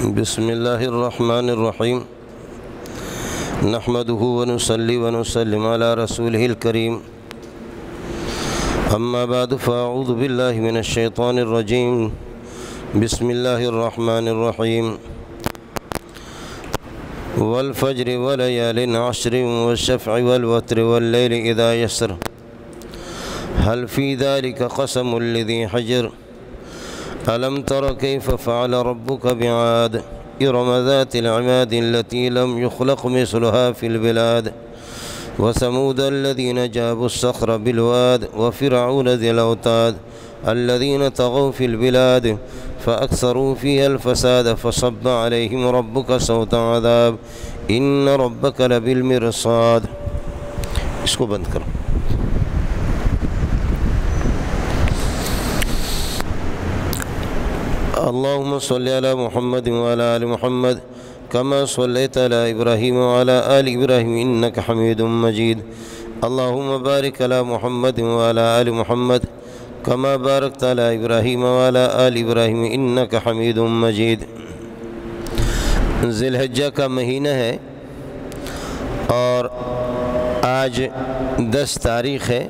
بسم الله الرحمن الرحيم نحمده ونصلي ونسلم على رسوله الكريم أما بعد فأعوذ بالله من الشيطان الرجيم بسم الله الرحمن الرحيم والفجر وليال عشر والشفع والوتر والليل إذا يسر هل في ذلك قسم لذي حجر ألم تر كيف فعل ربك بعاد إرم ذات العماد التي لم يخلق مثلها في البلاد وثمود الذين جابوا الصخر بالواد وفرعون ذي الأوتاد الذين طغوا في البلاد فأكثروا فيها الفساد فصب عليهم ربك صوت عذاب إن ربك لبالمرصاد. اس کو بند کرو. اللهم صل على محمد وعلى آل محمد كما صليت على إبراهيم وعلى آل إبراهيم إنك حميد مجيد. اللهم بارك على محمد وعلى آل محمد كما باركت على إبراهيم وعلى آل إبراهيم إنك حميد مجيد. ذی الحجہ کا مہینہ ہے اور آج 10 تاریخ ہے،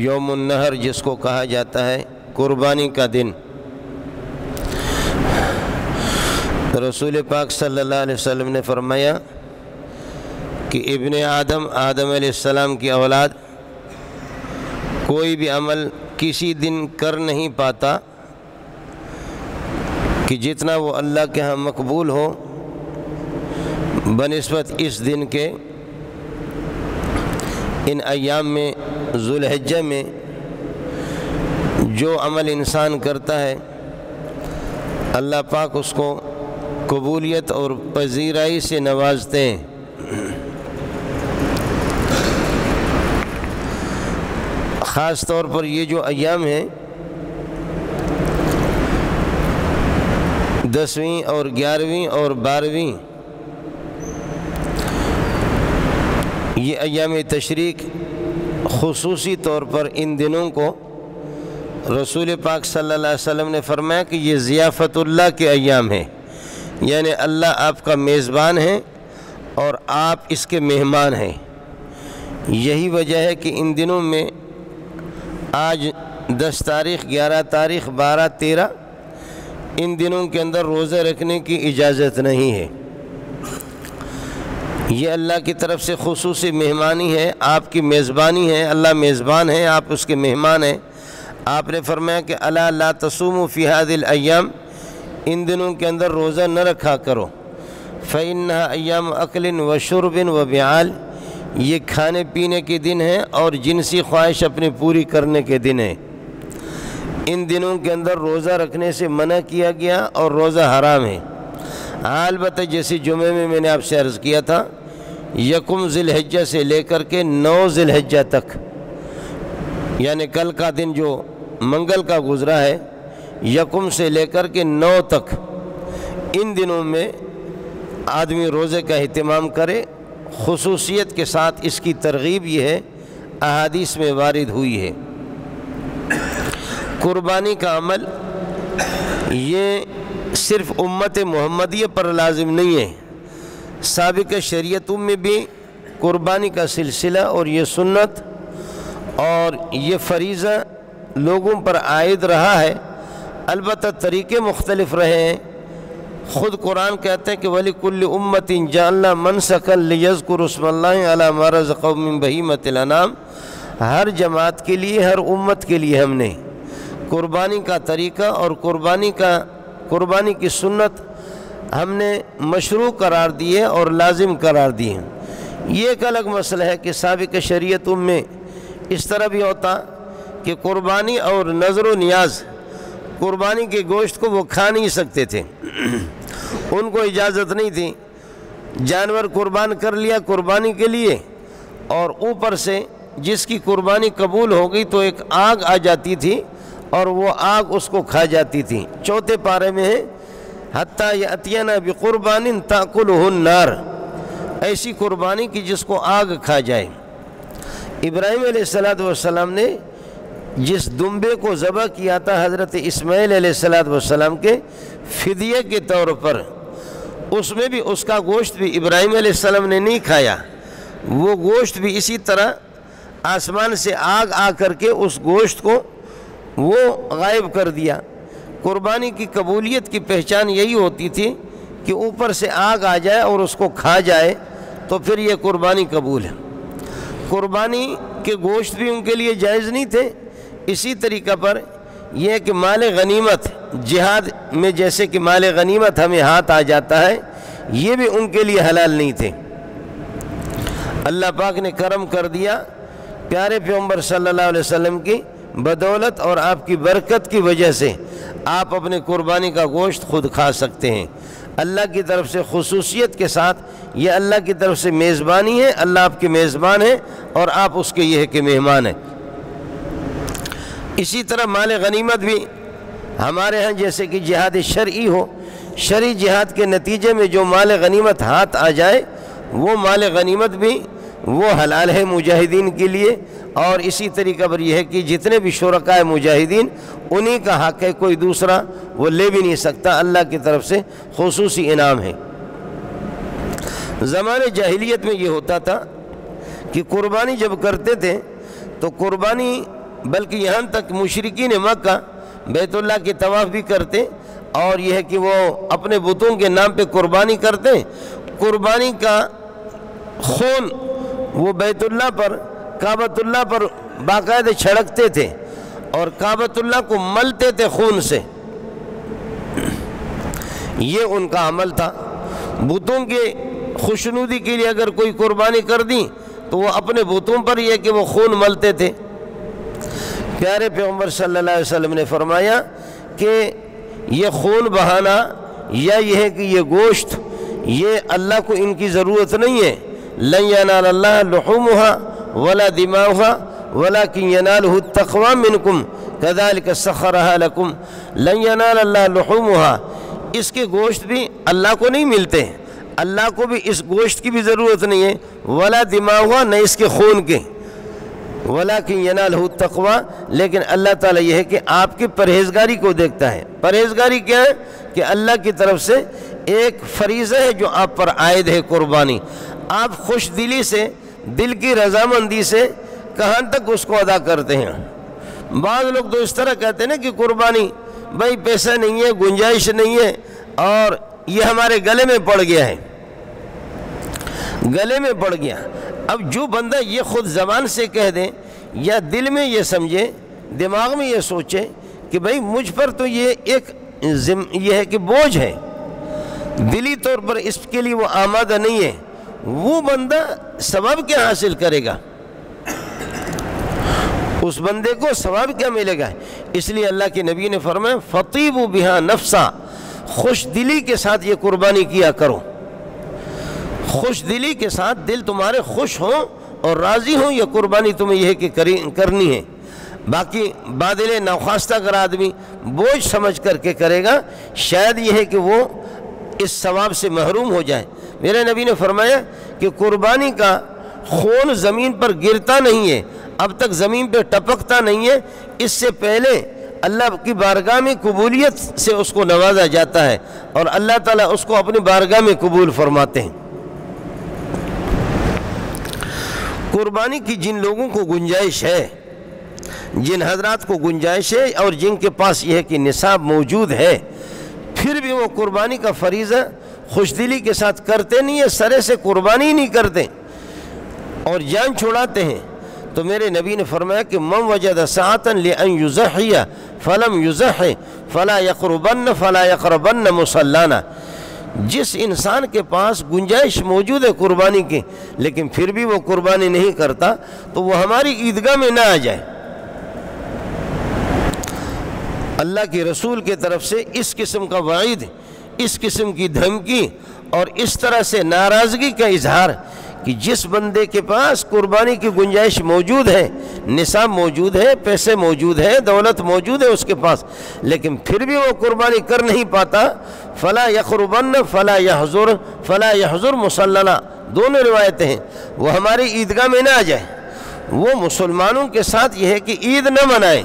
یوم النحر جس کو کہا جاتا ہے، قربانی کا دن. رسول پاک صلی اللہ علیہ وسلم نے فرمایا کہ ابن آدم علیہ السلام کی اولاد کوئی بھی عمل کسی دن کر نہیں پاتا کہ جتنا وہ اللہ کے ہاں مقبول ہو بنسبت اس دن کے. ان ایام میں ذو الحجہ میں جو عمل انسان کرتا ہے اللہ پاک اس کو قبولیت اور پذیرائی سے نوازتے ہیں. خاص طور پر یہ جو ایام ہیں 10ویں اور 11ویں اور 12ویں، یہ ایام تشریق خصوصی طور پر ان دنوں کو رسول پاک صلی اللہ علیہ وسلم نے فرمایا کہ یہ ضیافت اللہ کے ایام ہیں، یعنی اللہ آپ کا میزبان ہے اور آپ اس کے مہمان ہیں. یہی وجہ ہے کہ ان دنوں میں آج 10 تاریخ 11 تاریخ 12 13 ان دنوں کے اندر روزہ رکھنے کی اجازت نہیں ہے. یہ اللہ کی طرف سے خصوصی مہمانی ہے، آپ کی میزبانی ہے. اللہ میزبان ہے، آپ اس کے مہمان ہیں. آپ نے فرمایا کہ الا لا تصوموا فی هذه الایام، ان دنوں کے اندر روزہ نہ رکھا کرو. فإنها ایام اکل و شرب و بعال، یہ کھانے پینے کے دن ہیں اور جنسی خواہش اپنی پوری کرنے کے دن ہیں. ان دنوں کے اندر روزہ رکھنے سے منع کیا گیا اور روزہ حرام ہے. البتہ جیسے جمعے میں نے آپ سے عرض کیا تھا، یکم ذی الحجہ سے لے کر کے 9 ذی الحجہ تک، یعنی کل کا دن جو منگل کا گزرا ہے، یکم سے لے کر کے 9 تک ان دنوں میں آدمی روزے کا اہتمام کرے. خصوصیت کے ساتھ اس کی ترغیب یہ ہے، احادیث میں وارد ہوئی ہے. قربانی کا عمل یہ صرف امت محمدیہ پر لازم نہیں ہے، سابق شریعتوں میں بھی قربانی کا سلسلہ اور یہ سنت اور یہ فریضہ لوگوں پر عائد رہا ہے. البتہ طریقے مختلف رہے ہیں. خود قرآن کہتے ہیں کہ وَلِكُلِّ أُمَّةٍ جَعَلْنَا مَنْسَكًا لِيَذْكُرُوا اسْمَ اللَّهِ عَلَى مَا رَزَقَهُم مِّن بَهِيمَةِ الْأَنْعَامِ، ہر جماعت کے لیے، ہر امت کے لیے ہم نے قربانی کا طریقہ اور قربانی کی سنت ہم نے مشروع قرار دی ہے اور لازم قرار دی ہے. یہ ایک الگ مسئلہ ہے کہ سابق شریعتوں میں اس طرح بھی ہوتا کہ قربانی اور نظر و نیاز، قربانی کے گوشت کو وہ کھا نہیں سکتے تھے، ان کو اجازت نہیں تھی. جانور قربان کر لیا قربانی کے لیے اور اوپر سے جس کی قربانی قبول ہو گئی تو ایک آگ آ جاتی تھی اور وہ آگ اس کو کھا جاتی تھی. 4 پارے میں ہے حتیٰ یأتینا بقربان تأکلہ النار، ایسی قربانی کی جس کو آگ کھا جائے. ابراہیم علیہ السلام نے جس دمبے کو ذبح کیا تھا حضرت اسماعیل علیہ السلام کے فدیے کے طور پر، اس میں بھی اس کا گوشت بھی ابراہیم علیہ السلام نے نہیں کھایا، وہ گوشت بھی اسی طرح آسمان سے آگ آ کر کے اس گوشت کو وہ غائب کر دیا۔ قربانی کی قبولیت کی پہچان یہی ہوتی تھی کہ اوپر سے آگ آ جائے اور اس کو کھا جائے تو پھر یہ قربانی قبول ہے۔ قربانی کے گوشت بھی ان کے لیے جائز نہیں تھے۔ اسی طریقہ پر یہ کہ مال غنیمت جہاد میں جیسے کہ مال غنیمت ہمیں ہاتھ آ جاتا ہے، یہ بھی ان کے لیے حلال نہیں تھے۔ اللہ پاک نے کرم کر دیا، پیارے پیغمبر صلی اللہ علیہ وسلم کی بدولت اور آپ کی برکت کی وجہ سے آپ اپنے قربانی کا گوشت خود کھا سکتے ہیں۔ اللہ کی طرف سے خصوصیت کے ساتھ یہ اللہ کی طرف سے میزبانی ہے، اللہ آپ کے میزبان ہیں اور آپ اس کے یہ ہے کہ مہمان ہیں۔ اسی طرح مال غنیمت بھی ہمارے ہاں جیسے کہ جہاد شرعی ہو، شرعی جہاد کے نتیجے میں جو مال غنیمت ہاتھ آ جائے وہ مال غنیمت بھی وہ حلال ہے مجاہدین کے لیے، اور اسی طریقہ پر یہ ہے کہ جتنے بھی شرکاء مجاہدین انہی کا حق ہے، کوئی دوسرا وہ لے بھی نہیں سکتا، اللہ کی طرف سے خصوصی انعام ہے۔ زمانے جاہلیت میں یہ ہوتا تھا کہ قربانی جب کرتے تھے تو قربانی بلکہ یہاں تک مشرکین مکہ بیت اللہ کی طواف بھی کرتے اور یہ ہے کہ وہ اپنے بتوں کے نام پہ قربانی کرتے، قربانی کا خون وہ بیت اللہ پر کعبۃ اللہ پر باقاعدہ چھڑکتے تھے اور کعبۃ اللہ کو ملتے تھے خون سے، یہ ان کا عمل تھا۔ بتوں کے خوشنودی کے لیے اگر کوئی قربانی کر دی تو وہ اپنے بتوں پر یہ کہ وہ خون ملتے تھے۔ پیارے پیغمبر صلی اللہ علیہ وسلم نے فرمایا کہ یہ خون بہانا یا یہ ہے کہ یہ گوشت یہ اللہ کو ان کی ضرورت نہیں ہے، لن ینال اللہ لحومہا ولا دماؤہا ولکن ینالہ التقوی منکم کذالک سخرہا لکم۔ لن ینال اللہ لحومہا، اس کے گوشت بھی اللہ کو نہیں ملتے، اللہ کو بھی اس گوشت کی بھی ضرورت نہیں ہے، ولا دماؤہا، نہ اس کے خون کے، ولیکن ینالہ التقوی، لیکن اللہ تعالیٰ یہ ہے کہ آپ کی پرہیزگاری کو دیکھتا ہے۔ پرہیزگاری کیا ہے کہ اللہ کی طرف سے ایک فریضہ ہے جو آپ پر عائد ہے قربانی، آپ خوش دلی سے دل کی رضامندی سے کہاں تک اس کو ادا کرتے ہیں۔ بعض لوگ تو اس طرح کہتے ہیں نا کہ قربانی بھائی پیسہ نہیں ہے، گنجائش نہیں ہے اور یہ ہمارے گلے میں پڑ گیا ہے، گلے میں پڑ گیا۔ اب جو بندہ یہ خود زبان سے کہہ دے یا دل میں یہ سمجھے، دماغ میں یہ سوچے کہ بھائی مجھ پر تو یہ ایک یہ ہے کہ بوجھ ہے، دلی طور پر اس کے لیے وہ آمادہ نہیں ہے، وہ بندہ ثواب کیا حاصل کرے گا؟ اس بندے کو ثواب کیا ملے گا؟ اس لیے اللہ کے نبی نے فرمایا فطیبوا بہا نفسا، خوش دلی کے ساتھ یہ قربانی کیا کرو، خوش دلی کے ساتھ دل تمہارے خوش ہوں اور راضی ہوں، یہ قربانی تمہیں یہ ہے کہ کرنی ہے۔ باقی بادل ناخواستہ اگر آدمی بوجھ سمجھ کر کے کرے گا شاید یہ ہے کہ وہ اس ثواب سے محروم ہو جائے۔ میرے نبی نے فرمایا کہ قربانی کا خون زمین پر گرتا نہیں ہے، اب تک زمین پہ ٹپکتا نہیں ہے، اس سے پہلے اللہ کی بارگاہ میں قبولیت سے اس کو نوازا جاتا ہے اور اللہ تعالیٰ اس کو اپنی بارگاہ میں قبول فرماتے ہیں۔ قربانی کی جن لوگوں کو گنجائش ہے، جن حضرات کو گنجائش ہے اور جن کے پاس یہ ہے کہ نصاب موجود ہے، پھر بھی وہ قربانی کا فریضہ خوش دلی کے ساتھ کرتے نہیں ہیں، سرے سے قربانی ہی نہیں کرتے اور جان چھوڑاتے ہیں، تو میرے نبی نے فرمایا کہ من وجد ساعة لأن یضحی فلم یضحی فلا یقربن مصلانا، جس انسان کے پاس گنجائش موجود ہے قربانی کی لیکن پھر بھی وہ قربانی نہیں کرتا تو وہ ہماری عیدگاہ میں نہ آ جائے۔ اللہ کے رسول کے طرف سے اس قسم کا وعید، اس قسم کی دھمکی اور اس طرح سے ناراضگی کا اظہار کہ جس بندے کے پاس قربانی کی گنجائش موجود ہے، نصاب موجود ہے، پیسے موجود ہے، دولت موجود ہے اس کے پاس، لیکن پھر بھی وہ قربانی کر نہیں پاتا، فلا یقربن فلا یحضر مصلنا، دونوں روایتیں ہیں، وہ ہماری عیدگاہ میں نہ آ جائے۔ وہ مسلمانوں کے ساتھ یہ ہے کہ عید نہ منائیں۔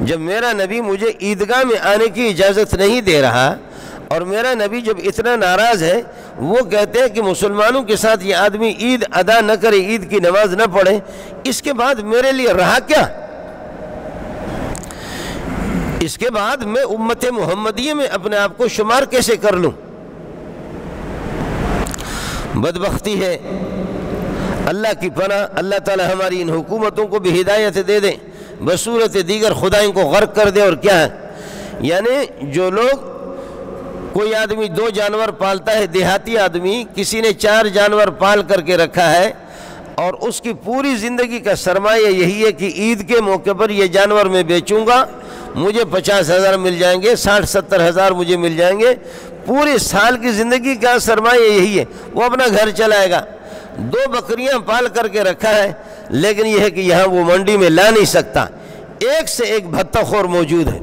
جب میرا نبی مجھے عیدگاہ میں آنے کی اجازت نہیں دے رہا، اور میرا نبی جب اتنا ناراض ہے، وہ کہتے ہیں کہ مسلمانوں کے ساتھ یہ آدمی عید ادا نہ کرے، عید کی نماز نہ پڑھے، اس کے بعد میرے لیے رہا کیا؟ اس کے بعد میں امت محمدیہ میں اپنے آپ کو شمار کیسے کر لوں؟ بدبختی ہے، اللہ کی پناہ، اللہ تعالی ہماری ان حکومتوں کو بھی ہدایت دے دیں، بصورت دیگر خدا ان کو غرق کر دے۔ اور کیا ہے، یعنی جو لوگ، کوئی آدمی 2 جانور پالتا ہے، دیہاتی آدمی، کسی نے 4 جانور پال کر کے رکھا ہے، اور اس کی پوری زندگی کا سرمایہ یہی ہے کہ عید کے موقع پر یہ جانور میں بیچوں گا، مجھے 50,000 مل جائیں گے، 60-70,000 مجھے مل جائیں گے، پورے سال کی زندگی کا سرمایہ یہی ہے، وہ اپنا گھر چلائے گا۔ 2 بکریاں پال کر کے رکھا ہے، لیکن یہ ہے کہ یہاں وہ منڈی میں لا نہیں سکتا، ایک سے ایک بھتہ خور موجود ہے،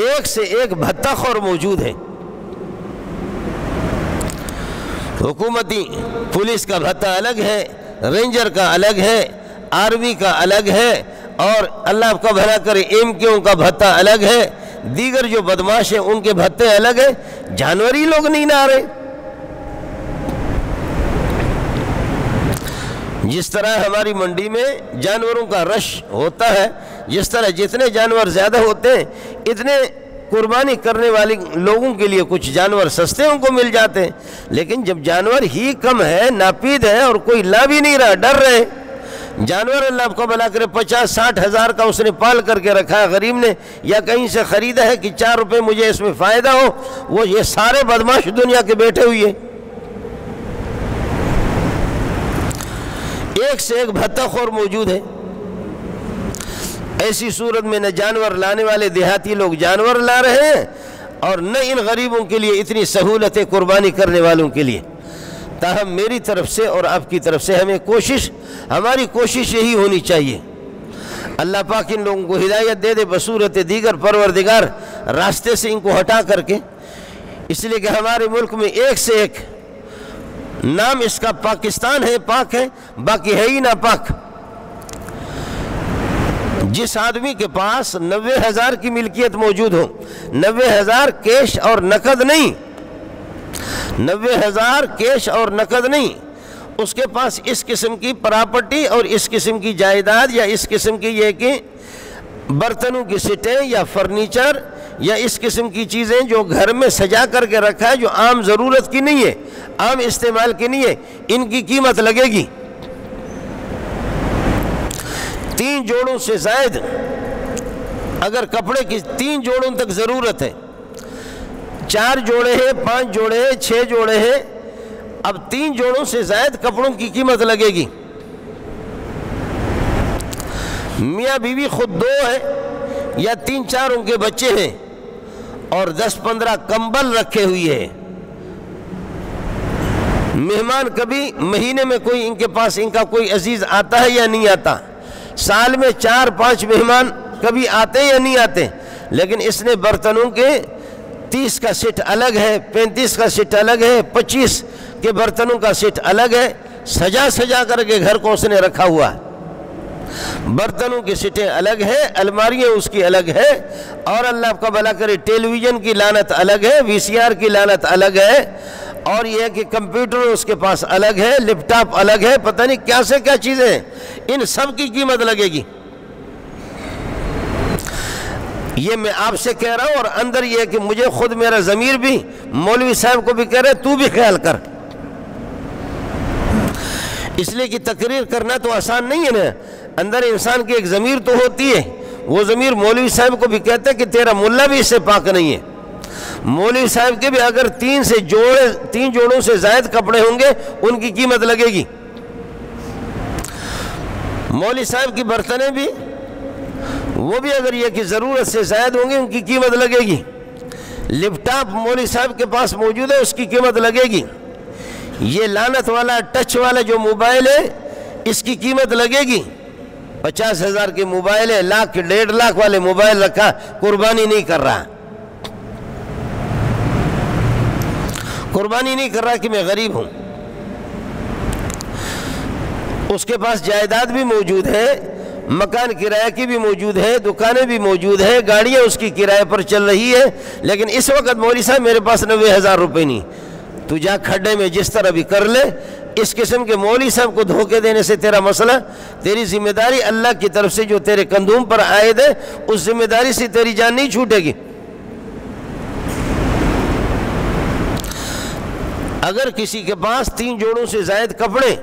ایک سے ایک بھتہ خور موجود ہے۔ حکومتی پولیس کا بھتہ الگ ہے، رینجر کا الگ ہے، آرمی کا الگ ہے، اور اللہ آپ کا بھلا کرے MKO کا بھتہ الگ ہے، دیگر جو بدماش ہیں ان کے بھتے الگ ہیں، جانوری لوگ نہیں نہ آ رہے۔ جس طرح ہماری منڈی میں جانوروں کا رش ہوتا ہے، جس طرح جتنے جانور زیادہ ہوتے ہیں اتنے قربانی کرنے والے لوگوں کے لیے کچھ جانور سستے ان کو مل جاتے ہیں، لیکن جب جانور ہی کم ہے، ناپید ہے، اور کوئی لا بھی نہیں رہا، ڈر رہے، جانور اللہ آپ کو بھلا کرے 50-60 ہزار کا اس نے پال کر کے رکھا ہے غریب نے، یا کہیں سے خریدا ہے کہ 4 روپے مجھے اس میں فائدہ ہو، وہ یہ سارے بدماش دنیا کے بیٹھے ہوئے ہیں، ایک سے ایک بھتہ خور موجود ہے۔ ایسی صورت میں نہ جانور لانے والے دیہاتی لوگ جانور لا رہے ہیں، اور نہ ان غریبوں کے لیے اتنی سہولتیں قربانی کرنے والوں کے لیے۔ تاہم میری طرف سے اور آپ کی طرف سے ہماری کوشش یہی ہونی چاہیے، اللہ پاک ان لوگوں کو ہدایت دے دے بصورت دیگر، پروردگار راستے سے ان کو ہٹا کر کے، اس لیے کہ ہمارے ملک میں ایک سے ایک، نام اس کا پاکستان ہے، پاک ہے، باقی ہے ہی نہ پاک۔ جس آدمی کے پاس 90,000 کی ملکیت موجود ہو، 90,000 کیش اور نقد نہیں، 90,000 کیش اور نقد نہیں، اس کے پاس اس قسم کی پراپرٹی اور اس قسم کی جائیداد، یا اس قسم کی یہ کہ برتنوں کی سیٹیں یا فرنیچر یا اس قسم کی چیزیں جو گھر میں سجا کر کے رکھا ہے، جو عام ضرورت کی نہیں ہے، عام استعمال کی نہیں ہے، ان کی قیمت لگے گی 3 جوڑوں سے زائد۔ اگر کپڑے کی 3 جوڑوں تک ضرورت ہے، 4 جوڑے ہیں، 5 جوڑے ہیں، 6 جوڑے ہیں، اب 3 جوڑوں سے زائد کپڑوں کی قیمت لگے گی۔ میاں بیوی خود 2 ہے یا 3-4 ان کے بچے ہیں، اور 10-15 کمبل رکھے ہوئے ہیں، مہمان کبھی مہینے میں کوئی ان کے پاس ان کا کوئی عزیز آتا ہے یا نہیں آتا، سال میں 4-5 مہمان کبھی آتے یا نہیں آتے، لیکن اس نے برتنوں کے 30 کا سیٹ الگ ہے، 35 کا سیٹ الگ ہے، 25 کے برتنوں کا سیٹ الگ ہے، سجا کر کے گھر کو اس نے رکھا ہوا ہے، برتنوں کی سیٹیں الگ ہے، الماریاں اس کی الگ ہے، اور اللہ آپ کا بھلا کرے ٹیلی ویژن کی لعنت الگ ہے، VCR کی لعنت الگ ہے، اور یہ کہ کمپیوٹر اس کے پاس الگ ہے، لیپ ٹاپ الگ ہے، پتہ نہیں کیا سے کیا چیزیں ہیں، ان سب کی قیمت لگے گی۔ یہ میں آپ سے کہہ رہا ہوں، اور اندر یہ کہ مجھے خود میرا ضمیر بھی مولوی صاحب کو بھی کہہ رہے تو بھی خیال کر، اس لیے کہ تقریر کرنا تو آسان نہیں ہے نا، اندر انسان کی ایک ضمیر تو ہوتی ہے، وہ ضمیر مولوی صاحب کو بھی کہتا ہے کہ تیرا ملا بھی اس سے پاک نہیں ہے، مولوی صاحب کے بھی اگر 3 جوڑوں سے زائد کپڑے ہوں گے ان کی قیمت لگے گی، مولوی صاحب کی برتنیں بھی وہ بھی اگر یہ کہ ضرورت سے زائد ہوں گے ان کی قیمت لگے گی، لیپ ٹاپ مولوی صاحب کے پاس موجود ہے اس کی قیمت لگے گی، یہ لعنت والا ٹچ والا جو موبائل ہے اس کی قیمت لگے گی، 50,000 کے موبائل ہے، 1,00,000 1.5 والے موبائل رکھا، قربانی نہیں کر رہا، قربانی نہیں کر رہا کہ میں غریب ہوں۔ اس کے پاس جائیداد بھی موجود ہے، مکان کرایہ کی بھی موجود ہے، دکانیں بھی موجود ہے، گاڑیاں اس کی کرایہ پر چل رہی ہے، لیکن اس وقت مولوی صاحب میرے پاس 90,000 روپے نہیں، تو جا کھڈے میں جس طرح بھی کر لے۔ اس قسم کے مولوی صاحب کو دھوکے دینے سے تیرا مسئلہ، تیری ذمہ داری اللہ کی طرف سے جو تیرے کندھوں پر عائد ہے، اس ذمہ داری سے تیری جان نہیں چھوٹے گی۔ اگر کسی کے پاس 3 جوڑوں سے زائد کپڑے،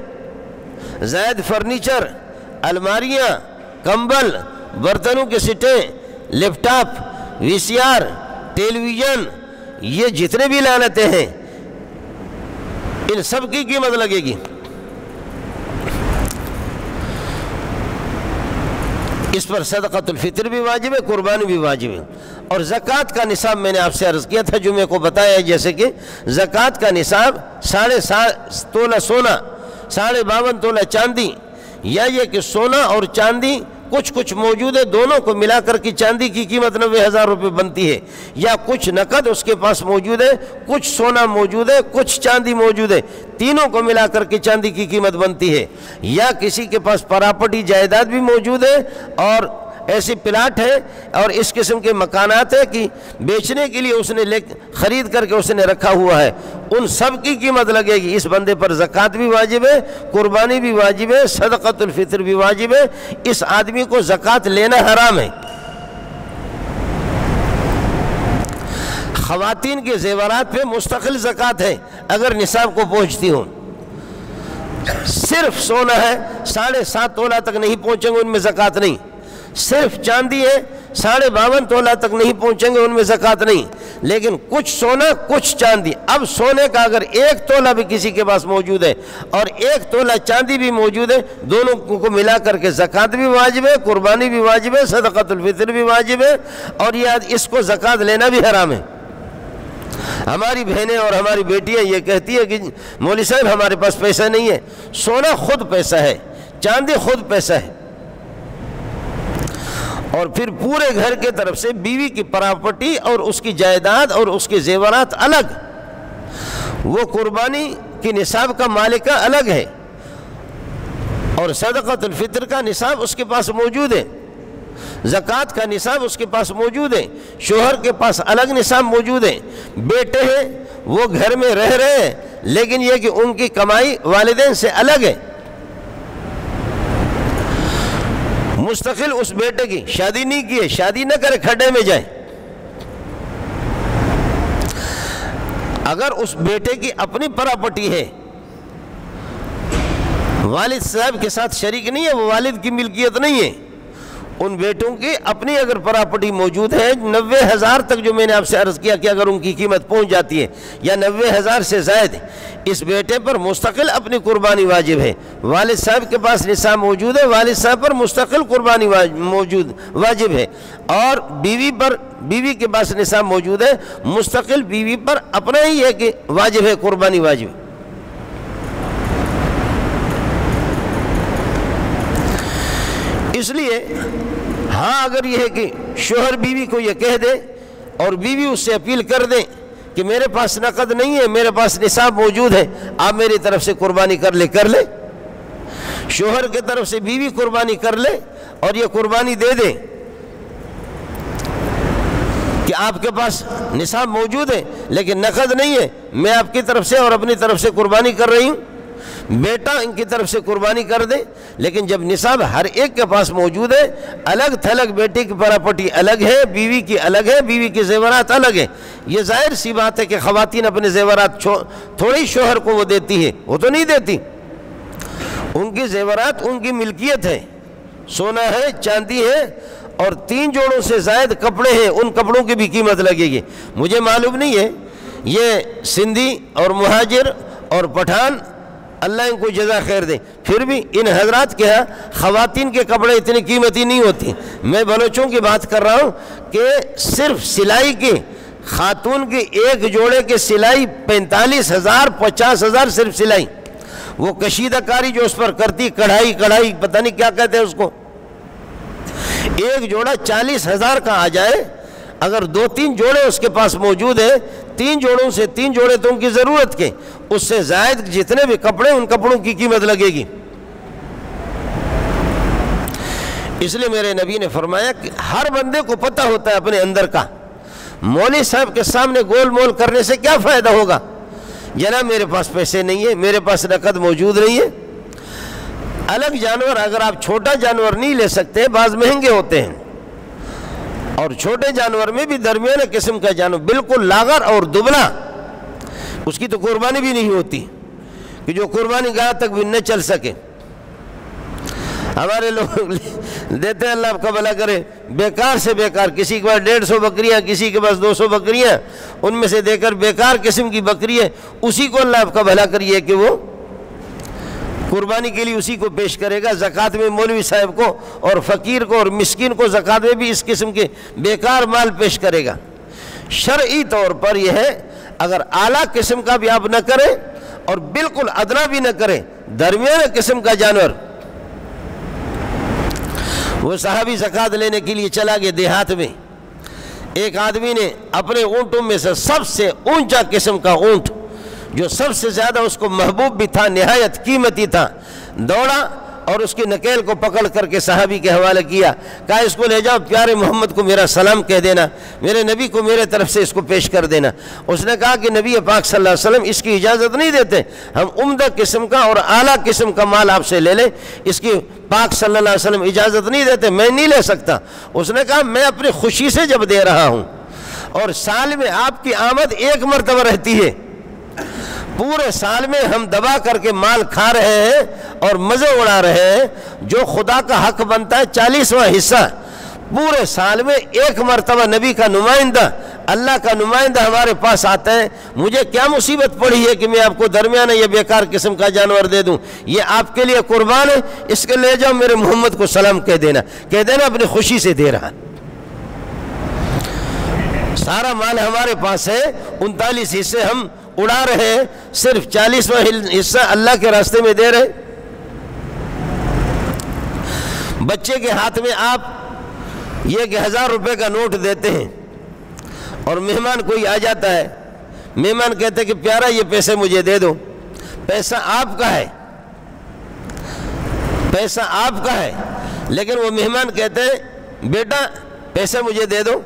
زائد فرنیچر، الماریاں، کمبل، برتنوں کے سٹیں، لیپ ٹاپ، وی سی آر، ٹیلی ویژن، یہ جتنے بھی لعنتیں ہیں، ان سب کی قیمت لگے گی۔ اس پر صدقۃ الفطر بھی واجب ہے، قربانی بھی واجب ہے۔ اور زکوٰۃ کا نصاب میں نے آپ سے عرض کیا تھا، جمعے کو بتایا، جیسے کہ زکوٰۃ کا نصاب 7.5 تولہ سونا، 52.5 تولہ چاندی، یا یہ کہ سونا اور چاندی کچھ موجود ہے، دونوں کو ملا کر کی چاندی کی قیمت 90,000 روپے بنتی ہے، یا کچھ نقد اس کے پاس موجود ہے، کچھ سونا موجود ہے، کچھ چاندی موجود ہے، تینوں کو ملا کر کے چاندی کی قیمت بنتی ہے، یا کسی کے پاس پراپرٹی جائیداد بھی موجود ہے اور ایسی پلاٹ ہے اور اس قسم کے مکانات ہے کہ بیچنے کے لیے اس نے خرید کر کے اس نے رکھا ہوا ہے، ان سب کی قیمت لگے گی۔ اس بندے پر زکوٰۃ بھی واجب ہے، قربانی بھی واجب ہے، صدقۃ الفطر بھی واجب ہے۔ اس آدمی کو زکوٰۃ لینا حرام ہے۔ خواتین کے زیورات پہ مستقل زکوٰۃ ہے اگر نصاب کو پہنچتی ہوں۔ صرف سونا ہے، 7.5 تولہ تک نہیں پہنچیں گے، ان میں زکوٰۃ نہیں۔ صرف چاندی ہے، 52.5 تولہ تک نہیں پہنچیں گے، ان میں زکوٰۃ نہیں۔ لیکن کچھ سونا کچھ چاندی، اب سونے کا اگر 1 تولہ بھی کسی کے پاس موجود ہے اور 1 تولہ چاندی بھی موجود ہے، دونوں کو ملا کر کے زکوٰۃ بھی واجب ہے، قربانی بھی واجب ہے، صدقۃ الفطر بھی واجب ہے، اور یہ اس کو زکوٰۃ لینا بھی حرام ہے۔ ہماری بہنیں اور ہماری بیٹیاں یہ کہتی ہے کہ مولوی صاحب ہمارے پاس پیسہ نہیں ہے۔ سونا خود پیسہ ہے، چاندی خود پیسہ ہے، اور پھر پورے گھر کے طرف سے بیوی کی پراپرٹی اور اس کی جائیداد اور اس کے زیورات الگ، وہ قربانی کی نصاب کا مالکہ الگ ہے، اور صدقۃ الفطر کا نصاب اس کے پاس موجود ہے، زکوٰۃ کا نصاب اس کے پاس موجود ہے، شوہر کے پاس الگ نصاب موجود ہے۔ بیٹے ہیں وہ گھر میں رہ رہے ہیں، لیکن یہ کہ ان کی کمائی والدین سے الگ ہے۔ مستقل اس بیٹے کی شادی نہیں کی ہے، شادی نہ کرے، کھڈے میں جائے۔ اگر اس بیٹے کی اپنی پراپرٹی ہے، والد صاحب کے ساتھ شریک نہیں ہے، وہ والد کی ملکیت نہیں ہے، ان بیٹوں کی اپنی اگر پراپرٹی موجود ہے، 90,000 تک جو میں نے آپ سے عرض کیا کہ اگر ان کی قیمت پہنچ جاتی ہے، یا 90,000 سے زائد، اس بیٹے پر مستقل اپنی قربانی واجب ہے۔ والد صاحب کے پاس نصاب موجود ہے، والد صاحب پر مستقل قربانی واجب ہے، اور بیوی کے پاس نصاب موجود ہے، مستقل بیوی پر اپنا ہی ہے کہ واجب ہے، قربانی واجب ہے۔ اس لیے ہاں اگر یہ ہے کہ شوہر بیوی کو یہ کہہ دے اور بیوی اس سے اپیل کر دے کہ میرے پاس نقد نہیں ہے، میرے پاس نصاب موجود ہے، آپ میری طرف سے قربانی کر لے، شوہر کی طرف سے بیوی قربانی کر لے اور یہ قربانی دے دے کہ آپ کے پاس نصاب موجود ہے لیکن نقد نہیں ہے، میں آپ کی طرف سے اور اپنی طرف سے قربانی کر رہی ہوں، بیٹا ان کی طرف سے قربانی کر دے۔ لیکن جب نصاب ہر ایک کے پاس موجود ہے، الگ تھلگ بیٹے کی پراپرٹی الگ ہے، بیوی کی الگ ہے، بیوی کے زیورات الگ ہے، یہ ظاہر سی بات ہے کہ خواتین اپنے زیورات تھوڑی شوہر کو وہ دیتی ہے، وہ تو نہیں دیتی، ان کی زیورات ان کی ملکیت ہے، سونا ہے، چاندی ہے، اور 3 جوڑوں سے زائد کپڑے ہیں، ان کپڑوں کی بھی قیمت لگے گی۔ مجھے معلوم نہیں ہے یہ سندھی اور مہاجر اور پٹھان، اللہ ان کو جزا خیر دے، پھر بھی ان حضرات کے ہاں خواتین کے کپڑے اتنی قیمتی نہیں ہوتی۔ میں بلوچوں کی بات کر رہا ہوں کہ صرف سلائی کی، خاتون کی ایک جوڑے کے سلائی 45,000 50,000 صرف سلائی، وہ کشیدہ کاری جو اس پر کرتی، کڑھائی پتہ نہیں کیا کہتے ہیں اس کو، ایک جوڑا 40,000 کا آ جائے، اگر 2-3 جوڑے اس کے پاس موجود ہیں، 3 جوڑوں سے 3 جوڑے تو ان کی ضرورت کے، اس سے زائد جتنے بھی کپڑے، ان کپڑوں کی قیمت لگے گی۔ اس لیے میرے نبی نے فرمایا کہ ہر بندے کو پتہ ہوتا ہے اپنے اندر کا، مولوی صاحب کے سامنے گول مول کرنے سے کیا فائدہ ہوگا؟ جناب میرے پاس پیسے نہیں ہے، میرے پاس نقد موجود نہیں ہے۔ الگ جانور اگر آپ چھوٹا جانور نہیں لے سکتے، بعض مہنگے ہوتے ہیں، اور چھوٹے جانور میں بھی درمیانے قسم کا جانور بالکل لاغر اور دبلا، اس کی تو قربانی بھی نہیں ہوتی کہ جو قربانی گاہ تک بھی نہ چل سکے۔ ہمارے لوگ دیتے ہیں، اللہ آپ کا بھلا کرے، بیکار سے بیکار، کسی کے پاس 150 بکریاں، کسی کے پاس 200 بکریاں، ان میں سے دے کر بیکار قسم کی بکری ہے، اسی کو اللہ آپ کا بھلا کریے کہ وہ قربانی کے لیے اسی کو پیش کرے گا۔ زکوٰۃ میں مولوی صاحب کو اور فقیر کو اور مسکین کو زکوٰۃ میں بھی اس قسم کے بیکار مال پیش کرے گا۔ شرعی طور پر یہ ہے، اگر اعلیٰ قسم کا بھی آپ نہ کریں اور بالکل ادنا بھی نہ کریں، درمیانے قسم کا جانور۔ وہ صحابی زکوٰۃ لینے کے لیے چلا گیا دیہات میں، ایک آدمی نے اپنے اونٹوں میں سے سب سے اونچا قسم کا اونٹ، جو سب سے زیادہ اس کو محبوب بھی تھا، نہایت قیمتی تھا، دوڑا اور اس کی نکیل کو پکڑ کر کے صحابی کے حوالے کیا، کہا اس کو لے جاؤ، پیارے محمد کو میرا سلام کہہ دینا، میرے نبی کو میرے طرف سے اس کو پیش کر دینا۔ اس نے کہا کہ نبی پاک صلی اللہ علیہ وسلم اس کی اجازت نہیں دیتے، ہم عمدہ قسم کا اور اعلیٰ قسم کا مال آپ سے لے لیں، اس کی پاک صلی اللہ علیہ وسلم اجازت نہیں دیتے، میں نہیں لے سکتا۔ اس نے کہا میں اپنی خوشی سے جب دے رہا ہوں، اور سال میں آپ کی آمد ایک مرتبہ رہتی ہے، پورے سال میں ہم دبا کر کے مال کھا رہے ہیں اور مزے اڑا رہے ہیں، جو خدا کا حق بنتا ہے 40واں حصہ، پورے سال میں ایک مرتبہ نبی کا نمائندہ، اللہ کا نمائندہ ہمارے پاس آتا ہے، مجھے کیا مصیبت پڑی ہے کہ میں آپ کو درمیانہ یہ بیکار قسم کا جانور دے دوں؟ یہ آپ کے لیے قربان ہے، اس کے لے جاؤ، میرے محمد کو سلام کہہ دینا اپنی خوشی سے دے رہا۔ سارا مال ہمارے پاس ہے، 39 حصے ہم اڑا رہے ہیں، صرف 40واں حصہ اللہ کے راستے میں دے رہے۔ بچے کے ہاتھ میں آپ یہ کہ 1000 روپے کا نوٹ دیتے ہیں، اور مہمان کوئی آ جاتا ہے، مہمان کہتے کہ پیارا یہ پیسے مجھے دے دو، پیسہ آپ کا ہے، پیسہ آپ کا ہے، لیکن وہ مہمان کہتے ہیں بیٹا پیسے مجھے دے دو،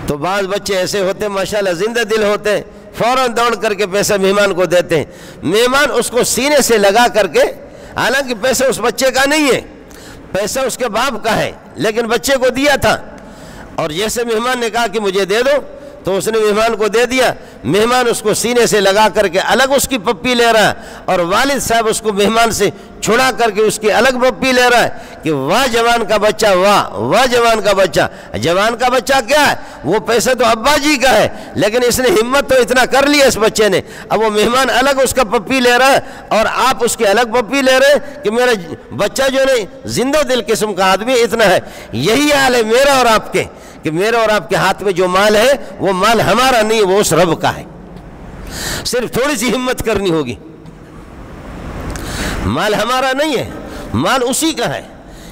تو بعض بچے ایسے ہوتے ہیں ماشاءاللہ زندہ دل ہوتے ہیں، فوراً دوڑ کر کے پیسہ مہمان کو دیتے ہیں، مہمان اس کو سینے سے لگا کر کے، حالانکہ پیسہ اس بچے کا نہیں ہے، پیسہ اس کے باپ کا ہے، لیکن بچے کو دیا تھا، اور جیسے مہمان نے کہا کہ مجھے دے دو تو اس نے مہمان کو دے دیا، مہمان اس کو سینے سے لگا کر کے الگ اس کی پپی لے رہا ہے، اور والد صاحب اس کو مہمان سے چھڑا کر کے اس کی الگ پپی لے رہا ہے کہ واہ جوان کا بچہ، واہ واہ جوان کا بچہ۔ جوان کا بچہ کیا ہے؟ وہ پیسہ تو ابا جی کا ہے، لیکن اس نے ہمت تو اتنا کر لیا اس بچے نے، اب وہ مہمان الگ اس کا پپی لے رہا ہے اور آپ اس کی الگ پپی لے رہے ہیں کہ میرا بچہ جو ہے زندہ دل قسم کا آدمی اتنا ہے۔ یہی حال ہے میرا اور آپ کے، کہ میرے اور آپ کے ہاتھ میں جو مال ہے وہ مال ہمارا نہیں، وہ اس رب کا ہے، صرف تھوڑی سی ہمت کرنی ہوگی۔ مال ہمارا نہیں ہے، مال اسی کا ہے،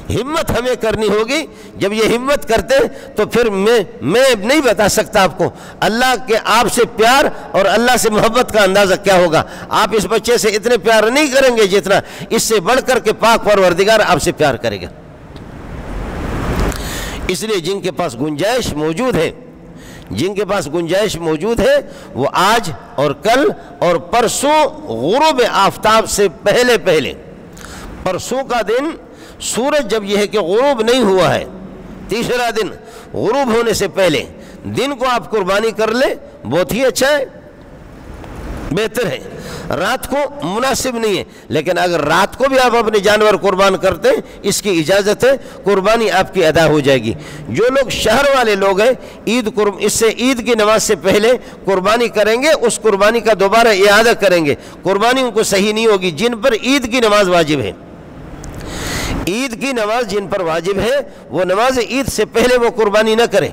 ہمت ہمیں کرنی ہوگی۔ جب یہ ہمت کرتے تو پھر میں نہیں بتا سکتا آپ کو اللہ کے آپ سے پیار اور اللہ سے محبت کا اندازہ کیا ہوگا۔ آپ اس بچے سے اتنے پیار نہیں کریں گے جتنا اس سے بڑھ کر کے پاک پروردگار آپ سے پیار کرے گا۔ اس لیے جن کے پاس گنجائش موجود ہے، جن کے پاس گنجائش موجود ہے، وہ آج اور کل اور پرسوں غروب آفتاب سے پہلے پرسوں کا دن سورج جب یہ ہے کہ غروب نہیں ہوا ہے، تیسرا دن غروب ہونے سے پہلے دن کو آپ قربانی کر لیں، بہت ہی اچھا ہے، بہتر ہے۔ رات کو مناسب نہیں ہے، لیکن اگر رات کو بھی آپ اپنے جانور قربان کرتے ہیں، اس کی اجازت ہے، قربانی آپ کی ادا ہو جائے گی۔ جو لوگ شہر والے لوگ ہیں، اس سے عید کی نماز سے پہلے قربانی کریں گے، اس قربانی کا دوبارہ اعادہ کریں گے، قربانی ان کو صحیح نہیں ہوگی۔ جن پر عید کی نماز واجب ہے، عید کی نماز جن پر واجب ہے، وہ نماز عید سے پہلے وہ قربانی نہ کریں۔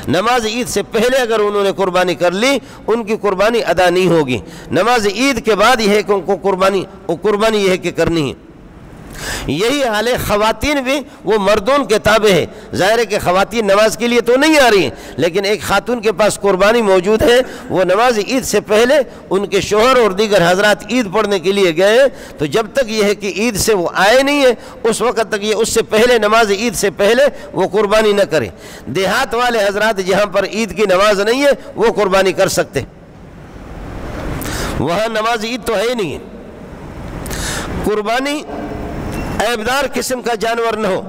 نماز عید سے پہلے اگر انہوں نے قربانی کر لی، ان کی قربانی ادا نہیں ہوگی۔ نماز عید کے بعد یہ ہے کہ ان کو قربانی یہ ہے کہ کرنی ہے۔ یہی حال ہے خواتین بھی، وہ مردوں کے تابع ہے۔ ظاہر ہے کہ خواتین نماز کے لیے تو نہیں آ رہی ہیں، لیکن ایک خاتون کے پاس قربانی موجود ہے، وہ نماز عید سے پہلے ان کے شوہر اور دیگر حضرات عید پڑھنے کے لیے گئے، تو جب تک یہ ہے کہ عید سے وہ آئے نہیں ہے، اس وقت تک یہ اس سے پہلے نماز عید سے پہلے وہ قربانی نہ کرے۔ دیہات والے حضرات جہاں پر عید کی نماز نہیں ہے وہ قربانی کر سکتے، وہاں نماز عید تو ہے ہی نہیں ہے۔ قربانی عیبدار قسم کا جانور نہ ہو،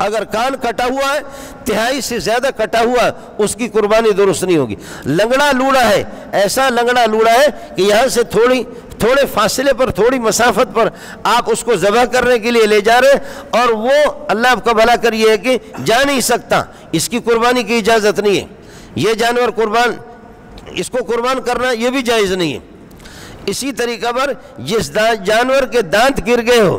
اگر کان کٹا ہوا ہے، تہائی سے زیادہ کٹا ہوا ہے، اس کی قربانی درست نہیں ہوگی۔ لنگڑا لوڑا ہے، ایسا لنگڑا لوڑا ہے کہ یہاں سے تھوڑے فاصلے پر، تھوڑی مسافت پر آپ اس کو ذبح کرنے کے لیے لے جا رہے ہیں، اور وہ اللہ آپ کا بھلا کریے کہ جا نہیں سکتا، اس کی قربانی کی اجازت نہیں ہے۔ یہ جانور اس کو قربان کرنا یہ بھی جائز نہیں ہے۔ اسی طریقہ پر جس جانور کے دانت گر گئے ہو،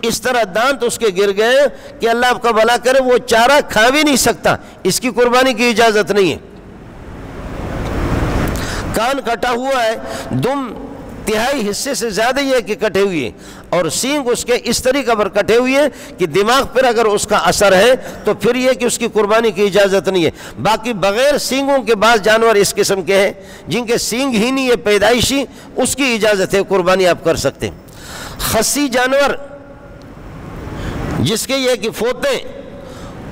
اس طرح دانت اس کے گر گئے کہ اللہ آپ کا بھلا کرے وہ چارہ کھا بھی نہیں سکتا، اس کی قربانی کی اجازت نہیں ہے۔ کان کٹا ہوا ہے، دم تہائی حصے سے زیادہ یہ کہ کٹے ہوئے، اور سینگ اس کے اس طریقہ پر کٹے ہوئے کہ دماغ پر اگر اس کا اثر ہے تو پھر یہ کہ اس کی قربانی کی اجازت نہیں ہے۔ باقی بغیر سینگوں کے بعض جانور اس قسم کے ہیں جن کے سینگ ہی نہیں ہے پیدائشی، اس کی اجازت ہے، قربانی آپ کر سکتے ہیں۔ خصی جانور جس کے یہ کہ فوتے،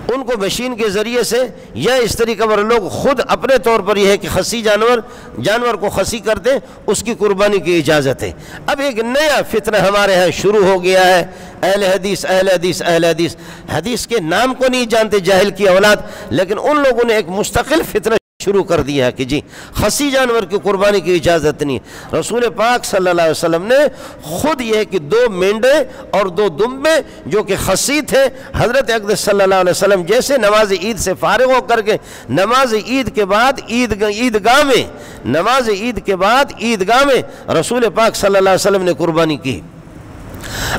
ان کو مشین کے ذریعے سے یا اس طریقہ پر لوگ خود اپنے طور پر یہ ہے کہ خصی جانور کو خصی کرتے، اس کی قربانی کی اجازت ہے۔ اب ایک نیا فتنہ ہمارے ہاں شروع ہو گیا ہے، اہل حدیث اہل حدیث اہل حدیث، حدیث کے نام کو نہیں جانتے جاہل کی اولاد، لیکن ان لوگوں نے ایک مستقل فتنہ شروع کر دیا ہے کہ جی خصی جانور کی قربانی کی اجازت نہیں۔ رسول پاک صلی اللہ علیہ وسلم نے خود یہ کہ 2 مینڈے اور 2 دمبے جو کہ خصی تھے، حضرت اقدس صلی اللہ علیہ وسلم جیسے نماز عید سے فارغ ہو کر کے نماز عید کے بعد عیدگاہ میں رسول پاک صلی اللہ علیہ وسلم نے قربانی کی۔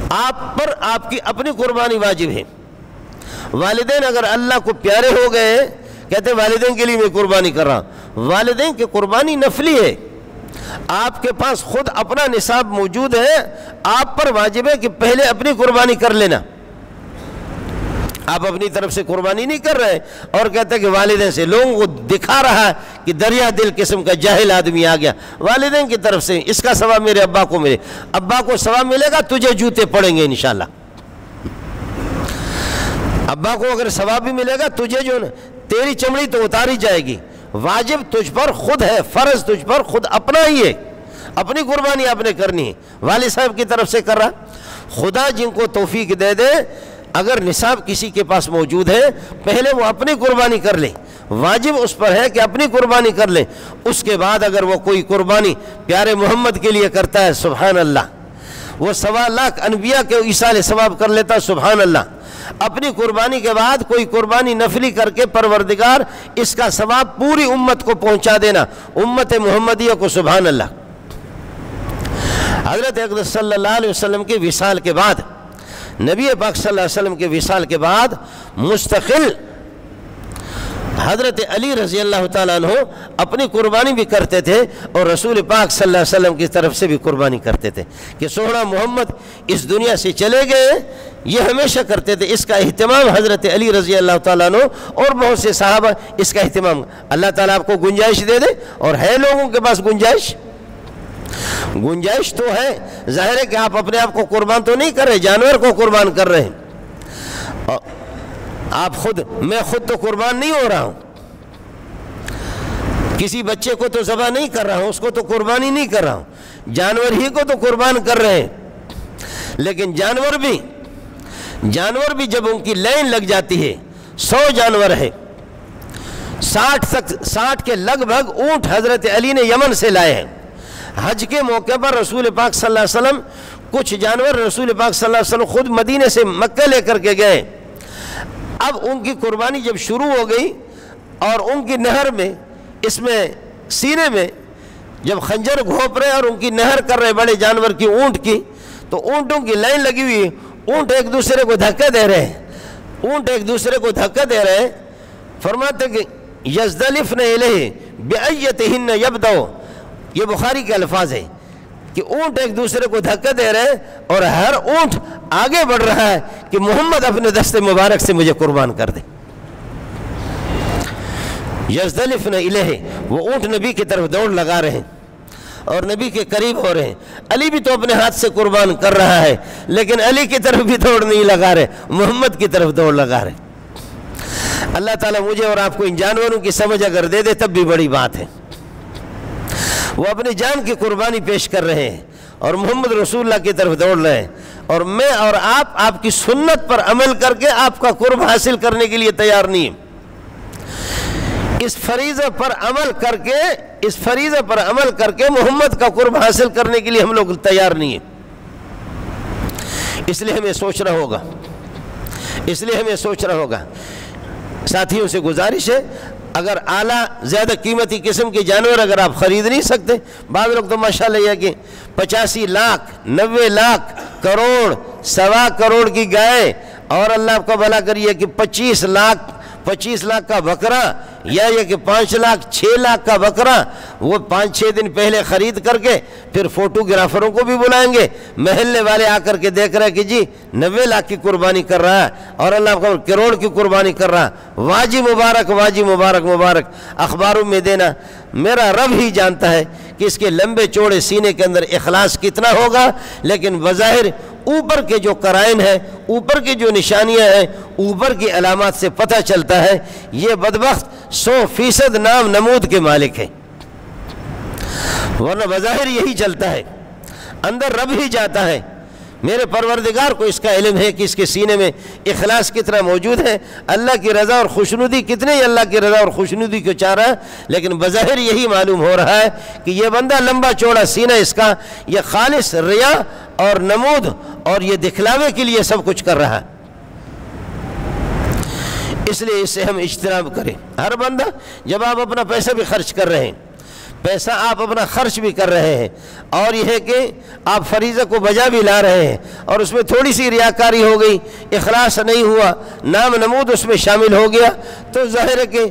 آپ پر آپ کی اپنی قربانی واجب ہے۔ والدین اگر اللہ کو پیارے ہو گئے، کہتے والدین کے لیے میں قربانی کر رہا ہوں، والدین کی قربانی نفلی ہے۔ آپ کے پاس خود اپنا نصاب موجود ہے، آپ پر واجب ہے کہ پہلے اپنی قربانی کر لینا۔ آپ اپنی طرف سے قربانی نہیں کر رہے اور کہتے کہ والدین سے، لوگوں کو دکھا رہا ہے کہ دریا دل قسم کا جاہل آدمی آ گیا، والدین کی طرف سے اس کا ثواب میرے ابا کو ملے، ابا کو ثواب ملے گا، تجھے جوتے پڑیں گے انشاءاللہ۔ ابا کو اگر ثواب بھی ملے گا، تجھے جو تیری چمڑی تو اتاری جائے گی۔ واجب تجھ پر خود ہے، فرض تجھ پر خود اپنا ہی ہے، اپنی قربانی آپ نے کرنی ہے، والد صاحب کی طرف سے کر رہا۔ خدا جن کو توفیق دے دے، اگر نصاب کسی کے پاس موجود ہے، پہلے وہ اپنی قربانی کر لے، واجب اس پر ہے کہ اپنی قربانی کر لے۔ اس کے بعد اگر وہ کوئی قربانی پیارے محمد کے لیے کرتا ہے، سبحان اللہ، وہ 1.25 لاکھ انبیاء کے ایصال ثواب کر لیتا ہے، سبحان اللہ۔ اپنی قربانی کے بعد کوئی قربانی نفلی کر کے پروردگار اس کا ثواب پوری امت کو پہنچا دینا، امت محمدیہ کو، سبحان اللہ۔ حضرت اقدس صلی اللہ علیہ وسلم کے وصال کے بعد، نبی پاک صلی اللہ علیہ وسلم کے وصال کے بعد مستقل حضرت علی رضی اللہ تعالیٰ عنہ اپنی قربانی بھی کرتے تھے، اور رسول پاک صلی اللہ علیہ وسلم کی طرف سے بھی قربانی کرتے تھے کہ سوہنا محمد اس دنیا سے چلے گئے، یہ ہمیشہ کرتے تھے۔ اس کا اہتمام حضرت علی رضی اللہ تعالیٰ عنہ اور بہت سے صحابہ اس کا اہتمام، اللہ تعالیٰ آپ کو گنجائش دے دے، اور ہے لوگوں کے پاس گنجائش تو ہے، ظاہر ہے کہ آپ اپنے آپ کو قربان تو نہیں کر رہے، جانور کو قربان کر رہے ہیں۔ میں خود تو قربان نہیں ہو رہا ہوں، کسی بچے کو تو ذبح نہیں کر رہا ہوں، اس کو تو قربانی نہیں کر رہا ہوں، جانور ہی کو تو قربان کر رہے ہیں۔ لیکن جانور بھی جب ان کی لائن لگ جاتی ہے، 100 جانور ہے، 60 کے لگ بھگ اونٹ حضرت علی نے یمن سے لائے ہیں۔ حج کے موقع پر رسول پاک صلی اللہ علیہ وسلم کچھ جانور رسول پاک صلی اللہ علیہ وسلم خود مدینے سے مکہ لے کر کے گئے۔ اب ان کی قربانی جب شروع ہو گئی، اور ان کی نہر میں، اس میں سینے میں جب خنجر گھونپ رہے اور ان کی نہر کر رہے بڑے جانور کی، اونٹ کی، تو اونٹوں کی لائن لگی ہوئی، اونٹ ایک دوسرے کو دھکے دے رہے ہیں، فرماتے کہ یزدلفن الیہ بأیتہن یبدؤ، یہ بخاری کے الفاظ ہیں، کہ اونٹ ایک دوسرے کو دھکا دے رہے ہیں اور ہر اونٹ آگے بڑھ رہا ہے کہ محمد اپنے دست مبارک سے مجھے قربان کر دے. یزدلفن الیہ، وہ اونٹ نبی کی طرف دوڑ لگا رہے ہیں اور نبی کے قریب ہو رہے ہیں. علی بھی تو اپنے ہاتھ سے قربان کر رہا ہے لیکن علی کی طرف بھی دوڑ نہیں لگا رہے، محمد کی طرف دوڑ لگا رہے. اللہ تعالیٰ مجھے اور آپ کو ان جانوروں کی سمجھ اگر دے دے تب بھی بڑی بات ہے. وہ اپنی جان کی قربانی پیش کر رہے ہیں اور محمد رسول اللہ کی طرف دوڑ رہے ہیں، اور میں اور آپ کی سنت پر عمل کر کے آپ کا قرب حاصل کرنے کے لیے تیار نہیں ہیں. اس فریضہ پر عمل کر کے محمد کا قرب حاصل کرنے کے لیے ہم لوگ تیار نہیں ہیں. اس لیے ہمیں سوچنا ہوگا. ساتھیوں سے گزارش ہے، اگر اعلیٰ زیادہ قیمتی قسم کے جانور اگر آپ خرید نہیں سکتے، بعض لوگ تو ماشاءاللہ یہ کہ 85 لاکھ 90 لاکھ کروڑ 1.25 کروڑ کی گائے، اور اللہ آپ کا بھلا کریے کہ 25 لاکھ کا بکرا، یا یہ کہ 5 لاکھ 6 لاکھ کا بکرا، وہ 5-6 دن پہلے خرید کر کے پھر فوٹوگرافروں کو بھی بلائیں گے. محلے والے آ کر کے دیکھ رہے کہ جی 90 لاکھ کی قربانی کر رہا ہے اور اللہ کا کروڑ کی قربانی کر رہا ہے. واجب مبارک اخباروں میں دینا. میرا رب ہی جانتا ہے کہ اس کے لمبے چوڑے سینے کے اندر اخلاص کتنا ہوگا، لیکن بظاہر اوپر کے جو قرائن ہیں، اوپر کی جو نشانیاں ہیں، اوپر کی علامات سے پتہ چلتا ہے یہ بدبخت 100% نام نمود کے مالک ہے. ورنہ بظاہر یہی چلتا ہے، اندر رب ہی جاتا ہے. میرے پروردگار کو اس کا علم ہے کہ اس کے سینے میں اخلاص کتنا موجود ہے، اللہ کی رضا اور خوشنودی کتنے ہی اللہ کی رضا اور خوشنودی کو چاہ رہا ہے. لیکن بظاہر یہی معلوم ہو رہا ہے کہ یہ بندہ لمبا چوڑا سینہ اس کا، یہ خالص ریا اور نمود اور یہ دکھلاوے کے لیے سب کچھ کر رہا ہے. اس لیے اس سے ہم اجتناب کریں. ہر بندہ جب آپ اپنا پیسہ بھی خرچ کر رہے ہیں، پیسہ آپ اپنا خرچ بھی کر رہے ہیں، اور یہ ہے کہ آپ فریضہ کو بجا بھی لا رہے ہیں، اور اس میں تھوڑی سی ریاکاری ہو گئی، اخلاص نہیں ہوا، نام نمود اس میں شامل ہو گیا، تو ظاہر ہے کہ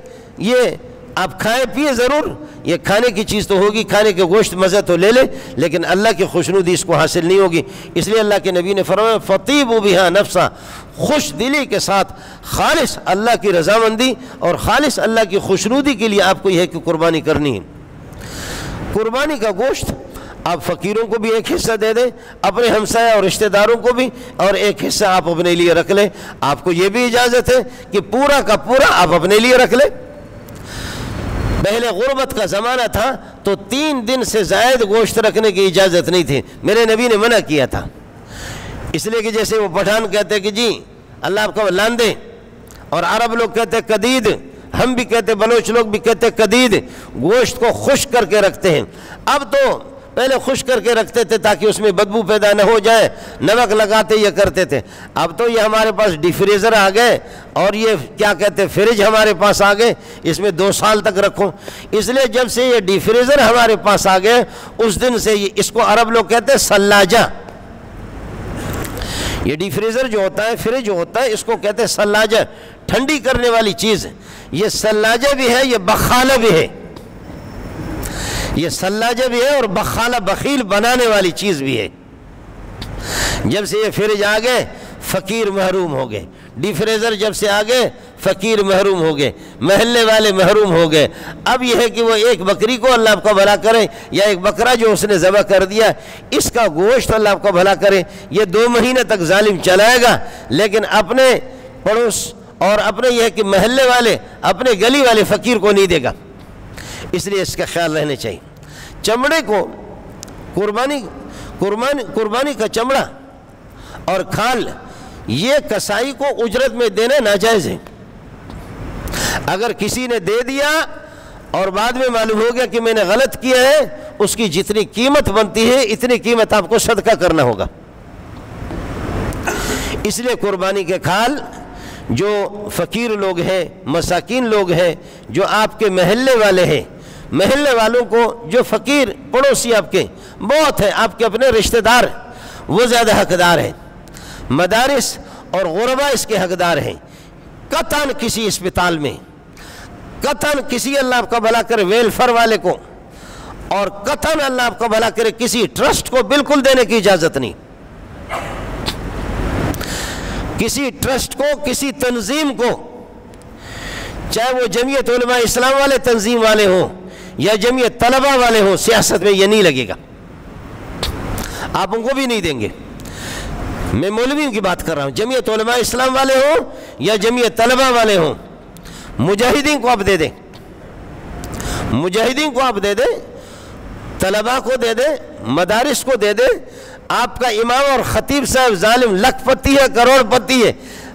یہ آپ کھائیں پیے ضرور، یہ کھانے کی چیز تو ہوگی، کھانے کے گوشت مزہ تو لے لے، لیکن اللہ کی خوشنودی اس کو حاصل نہیں ہوگی. اس لیے اللہ کے نبی نے فرمایا فطیبوا بہا نفسا، خوش دلی کے ساتھ خالص اللہ کی رضامندی اور خالص اللہ کی خوشنودی کے لیے آپ کو یہ ہے کہ قربانی کرنی ہے. قربانی کا گوشت آپ فقیروں کو بھی ایک حصہ دے دیں، اپنے ہمسایہ اور رشتہ داروں کو بھی، اور ایک حصہ آپ اپنے لیے رکھ لیں. آپ کو یہ بھی اجازت ہے کہ پورا کا پورا آپ اپنے لیے رکھ لیں. پہلے غربت کا زمانہ تھا تو 3 دن سے زائد گوشت رکھنے کی اجازت نہیں تھی، میرے نبی نے منع کیا تھا. اس لیے کہ جیسے وہ پٹھان کہتے ہیں کہ جی اللہ آپ کو لاندے، اور عرب لوگ کہتے ہیں قدید، ہم بھی کہتے، بلوچ لوگ بھی کہتے قدید، گوشت کو خشک کر کے رکھتے ہیں. اب تو پہلے خشک کر کے رکھتے تھے تاکہ اس میں بدبو پیدا نہ ہو جائے، نمک لگاتے یہ کرتے تھے. اب تو یہ ہمارے پاس ڈی فریزر آ گئے، اور یہ کیا کہتے فریج ہمارے پاس آ گئے، اس میں 2 سال تک رکھو. اس لیے جب سے یہ ڈی فریزر ہمارے پاس آ گئے اس دن سے اس کو عرب لوگ کہتے ہیں سلاجہ. یہ ڈی فریزر جو ہوتا ہے، فریج جو ہوتا ہے، اس کو کہتے ہیں سلاجہ، ٹھنڈی کرنے والی چیز. یہ سلاجہ بھی ہے، یہ بخالہ بھی ہے. یہ سلاجہ بھی ہے اور بخالہ بخیل بنانے والی چیز بھی ہے. جب سے یہ فریج آ گئے فقیر محروم ہو گئے، ڈی فریزر جب سے آ گئے فقیر محروم ہو گئے، محلے والے محروم ہو گئے. اب یہ ہے کہ وہ ایک بکری کو اللہ آپ کا بھلا کرے، یا ایک بکرا جو اس نے ذبح کر دیا اس کا گوشت اللہ آپ کا بھلا کرے، یہ 2 مہینے تک ظالم چلائے گا، لیکن اپنے پڑوس اور اپنے یہ ہے کہ محلے والے، اپنے گلی والے فقیر کو نہیں دے گا. اس لیے اس کا خیال رہنا چاہیے. چمڑے کو قربانی کا چمڑا اور کھال یہ کسائی کو اجرت میں دینا ناجائز ہے. اگر کسی نے دے دیا اور بعد میں معلوم ہو گیا کہ میں نے غلط کیا ہے، اس کی جتنی قیمت بنتی ہے اتنی قیمت آپ کو صدقہ کرنا ہوگا. اس لیے قربانی کے کھال جو فقیر لوگ ہیں، مساکین لوگ ہیں، جو آپ کے محلے والے ہیں، محلے والوں کو جو فقیر پڑوسی آپ کے بہت ہیں، آپ کے اپنے رشتہ دار، وہ زیادہ حقدار ہیں. مدارس اور غربا اس کے حقدار ہیں. قطعاً کسی اسپتال میں، قطعاً کسی اللہ آپ کا بھلا کرے ویلفر والے کو اور قطعاً اللہ آپ کا بھلا کرے کسی ٹرسٹ کو بالکل دینے کی اجازت نہیں. کسی ٹرسٹ کو, کسی تنظیم کو, چاہے وہ جمعیت علماء اسلام والے تنظیم والے ہوں یا جمعیت طلبہ والے ہوں, سیاست میں یہ نہیں لگے گا, آپ ان کو بھی نہیں دیں گے. میں مولویوں کی بات کر رہا ہوں, جمعیت علماء اسلام والے ہوں یا جمعیت طلبہ والے ہوں, مجاہدین کو آپ دے دیں, مجاہدین کو آپ دے دیں, طلبہ کو دے دیں, مدارس کو دے دیں. آپ کا امام اور خطیب صاحب ظالم لکھ پتی ہے, کروڑ پتی ہے,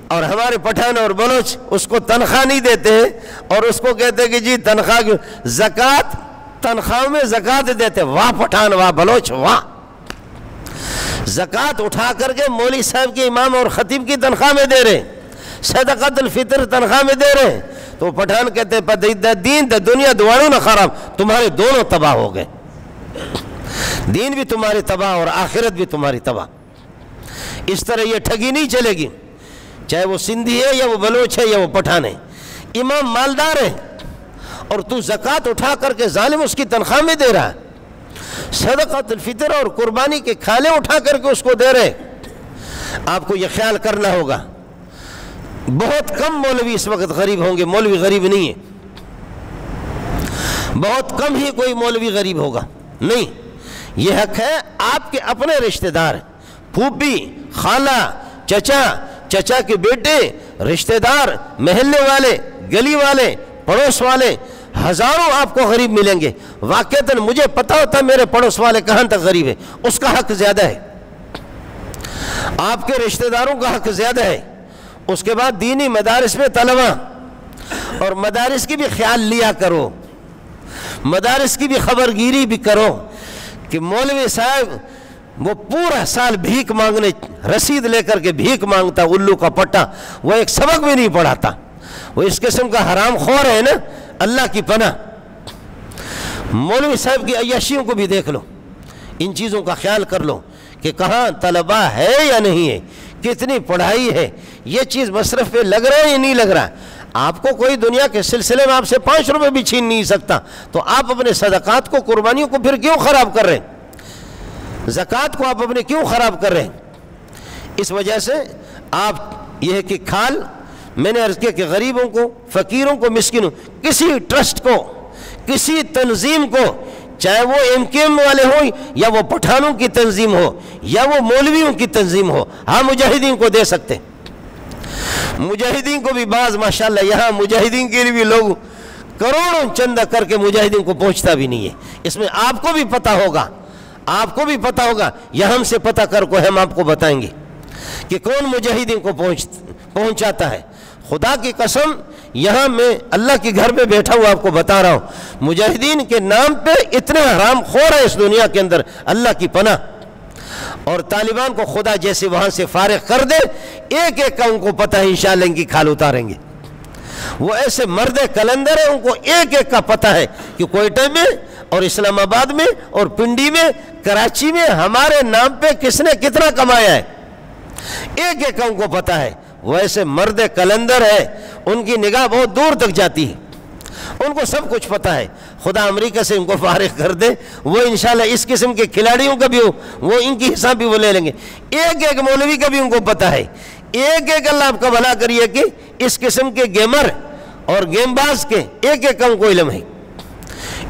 اور ہمارے پٹھان اور بلوچ اس کو تنخواہ نہیں دیتے ہیں اور اس کو کہتے ہیں کہ جی تنخواہ کی زکوٰۃ, تنخواہ میں زکوٰۃ دیتے. واہ پٹھان, واہ بلوچ, واہ. زکوٰۃ اٹھا کر کے مولوی صاحب کے امام اور خطیب کی تنخواہ میں دے رہے, صدقۃ الفطر تنخواہ میں دے رہے ہیں. تو پٹھان کہتے ہیں دین دا دنیا دوارو نہ خراب, تمہارے دونوں تباہ ہو گئے, دین بھی تمہاری تباہ اور آخرت بھی تمہاری تباہ. اس طرح یہ ٹھگی نہیں چلے گی, چاہے وہ سندھی ہے یا وہ بلوچ ہے یا وہ پٹھان ہے. امام مالدار ہے اور تو زکوٰۃ اٹھا کر کے ظالم اس کی تنخواہ میں دے رہا ہے, صدقۃ الفطر اور قربانی کے کھالے اٹھا کر کے اس کو دے رہے. آپ کو یہ خیال کرنا ہوگا. بہت کم مولوی اس وقت غریب ہوں گے, مولوی غریب نہیں ہے, بہت کم ہی کوئی مولوی غریب ہوگا. نہیں, یہ حق ہے آپ کے اپنے رشتہ دار, پھوپھی, خالہ, چچا, چچا کے بیٹے, رشتہ دار, محلے والے, گلی والے, پڑوس والے, ہزاروں آپ کو غریب ملیں گے. واقعتاً مجھے پتا ہوتا میرے پڑوس والے کہاں تک غریب ہے, اس کا حق زیادہ ہے, آپ کے رشتہ داروں کا حق زیادہ ہے. اس کے بعد دینی مدارس میں طلبہ, اور مدارس کی بھی خیال لیا کرو, مدارس کی بھی خبر گیری بھی کرو کہ مولوی صاحب وہ پورا سال بھیک مانگنے, رسید لے کر کے بھیک مانگتا, الو کا پٹا, وہ ایک سبق بھی نہیں پڑھاتا. وہ اس قسم کا حرام خور ہے نا, اللہ کی پناہ. مولوی صاحب کی عیاشیوں کو بھی دیکھ لو, ان چیزوں کا خیال کر لو کہ کہاں طلبہ ہے یا نہیں ہے, کتنی پڑھائی ہے, یہ چیز مصرف پہ لگ رہا ہے یا نہیں لگ رہا. آپ کو کوئی دنیا کے سلسلے میں آپ سے 5 روپے بھی چھین نہیں سکتا, تو آپ اپنے صدقات کو, قربانیوں کو پھر کیوں خراب کر رہے ہیں, زکوٰۃ کو آپ اپنے کیوں خراب کر رہے ہیں. اس وجہ سے آپ یہ ہے کہ کھال, میں نے عرض کیا کہ غریبوں کو, فقیروں کو, مسکینوں, کسی ٹرسٹ کو, کسی تنظیم کو, چاہے وہ MKM والے ہوں یا وہ پٹھانوں کی تنظیم ہو یا وہ مولویوں کی تنظیم ہو, ہاں مجاہدین کو دے سکتے. مجاہدین کو بھی بعض ماشاءاللہ یہاں مجاہدین کے لیے بھی لوگ کروڑوں چندہ کر کے مجاہدین کو پہنچتا بھی نہیں ہے. اس میں آپ کو بھی پتہ ہوگا, آپ کو بھی پتہ ہوگا, یہ ہم سے پتہ کر کو ہم آپ کو بتائیں گے کہ کون مجاہدین کو پہنچاتا ہے. خدا کی قسم, یہاں میں اللہ کے گھر میں بیٹھا ہوا آپ کو بتا رہا ہوں, مجاہدین کے نام پہ اتنے حرام خور ہے اس دنیا کے اندر, اللہ کی پناہ. اور طالبان کو خدا جیسے وہاں سے فارغ کر دے, ایک ایک کا ان کو پتہ ہے انشاءاللہ ان کی کھال اتاریں گے. وہ ایسے مرد کلندر ہیں, ان کو ایک ایک کا پتہ ہے کہ کوئٹہ میں اور اسلام آباد میں اور پنڈی میں, کراچی میں ہمارے نام پہ کس نے کتنا کمایا ہے, ایک ایک کا ان کو پتہ ہے. وہ ایسے مرد کلندر ہے, ان کی نگاہ بہت دور تک جاتی ہے, ان کو سب کچھ پتہ ہے. خدا امریکہ سے ان کو فارغ کر دے, وہ انشاءاللہ اس قسم کے کھلاڑیوں کا بھی وہ ان کی حساب بھی وہ لے لیں گے. ایک ایک مولوی کا بھی ان کو پتہ ہے, ایک ایک اللہ آپ کا بھلا کریے کہ اس قسم کے گیمر اور گیم باز کے ایک ایک کا ان کو علم ہے.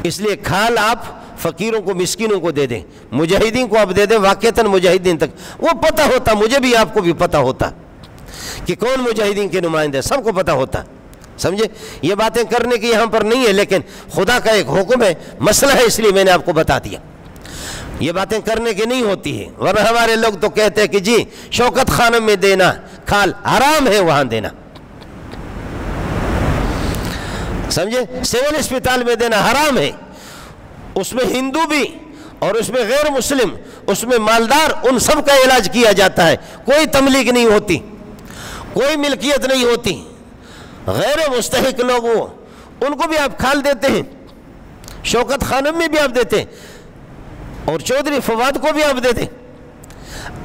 اس لیے کھال آپ فقیروں کو, مسکینوں کو دے دیں, مجاہدین کو آپ دے دیں. واقعتاً مجاہدین تک وہ پتہ ہوتا, مجھے بھی آپ کو بھی پتہ ہوتا کہ کون مجاہدین کے نمائندے, سب کو پتہ ہوتا. سمجھے, یہ باتیں کرنے کی یہاں پر نہیں ہے, لیکن خدا کا ایک حکم ہے, مسئلہ ہے, اس لیے میں نے آپ کو بتا دیا. یہ باتیں کرنے کی نہیں ہوتی ہے, ورنہ ہمارے لوگ تو کہتے ہیں کہ جی شوکت خانم میں دینا کھال حرام ہے, وہاں دینا. سمجھے, سول اسپتال میں دینا حرام ہے, اس میں ہندو بھی اور اس میں غیر مسلم, اس میں مالدار, ان سب کا علاج کیا جاتا ہے. کوئی تملیغ نہیں ہوتی, کوئی ملکیت نہیں ہوتی. غیر مستحق لوگ وہ, ان کو بھی آپ کھال دیتے ہیں, شوکت خانم میں بھی آپ دیتے ہیں, اور چودھری فواد کو بھی آپ دیتے ہیں.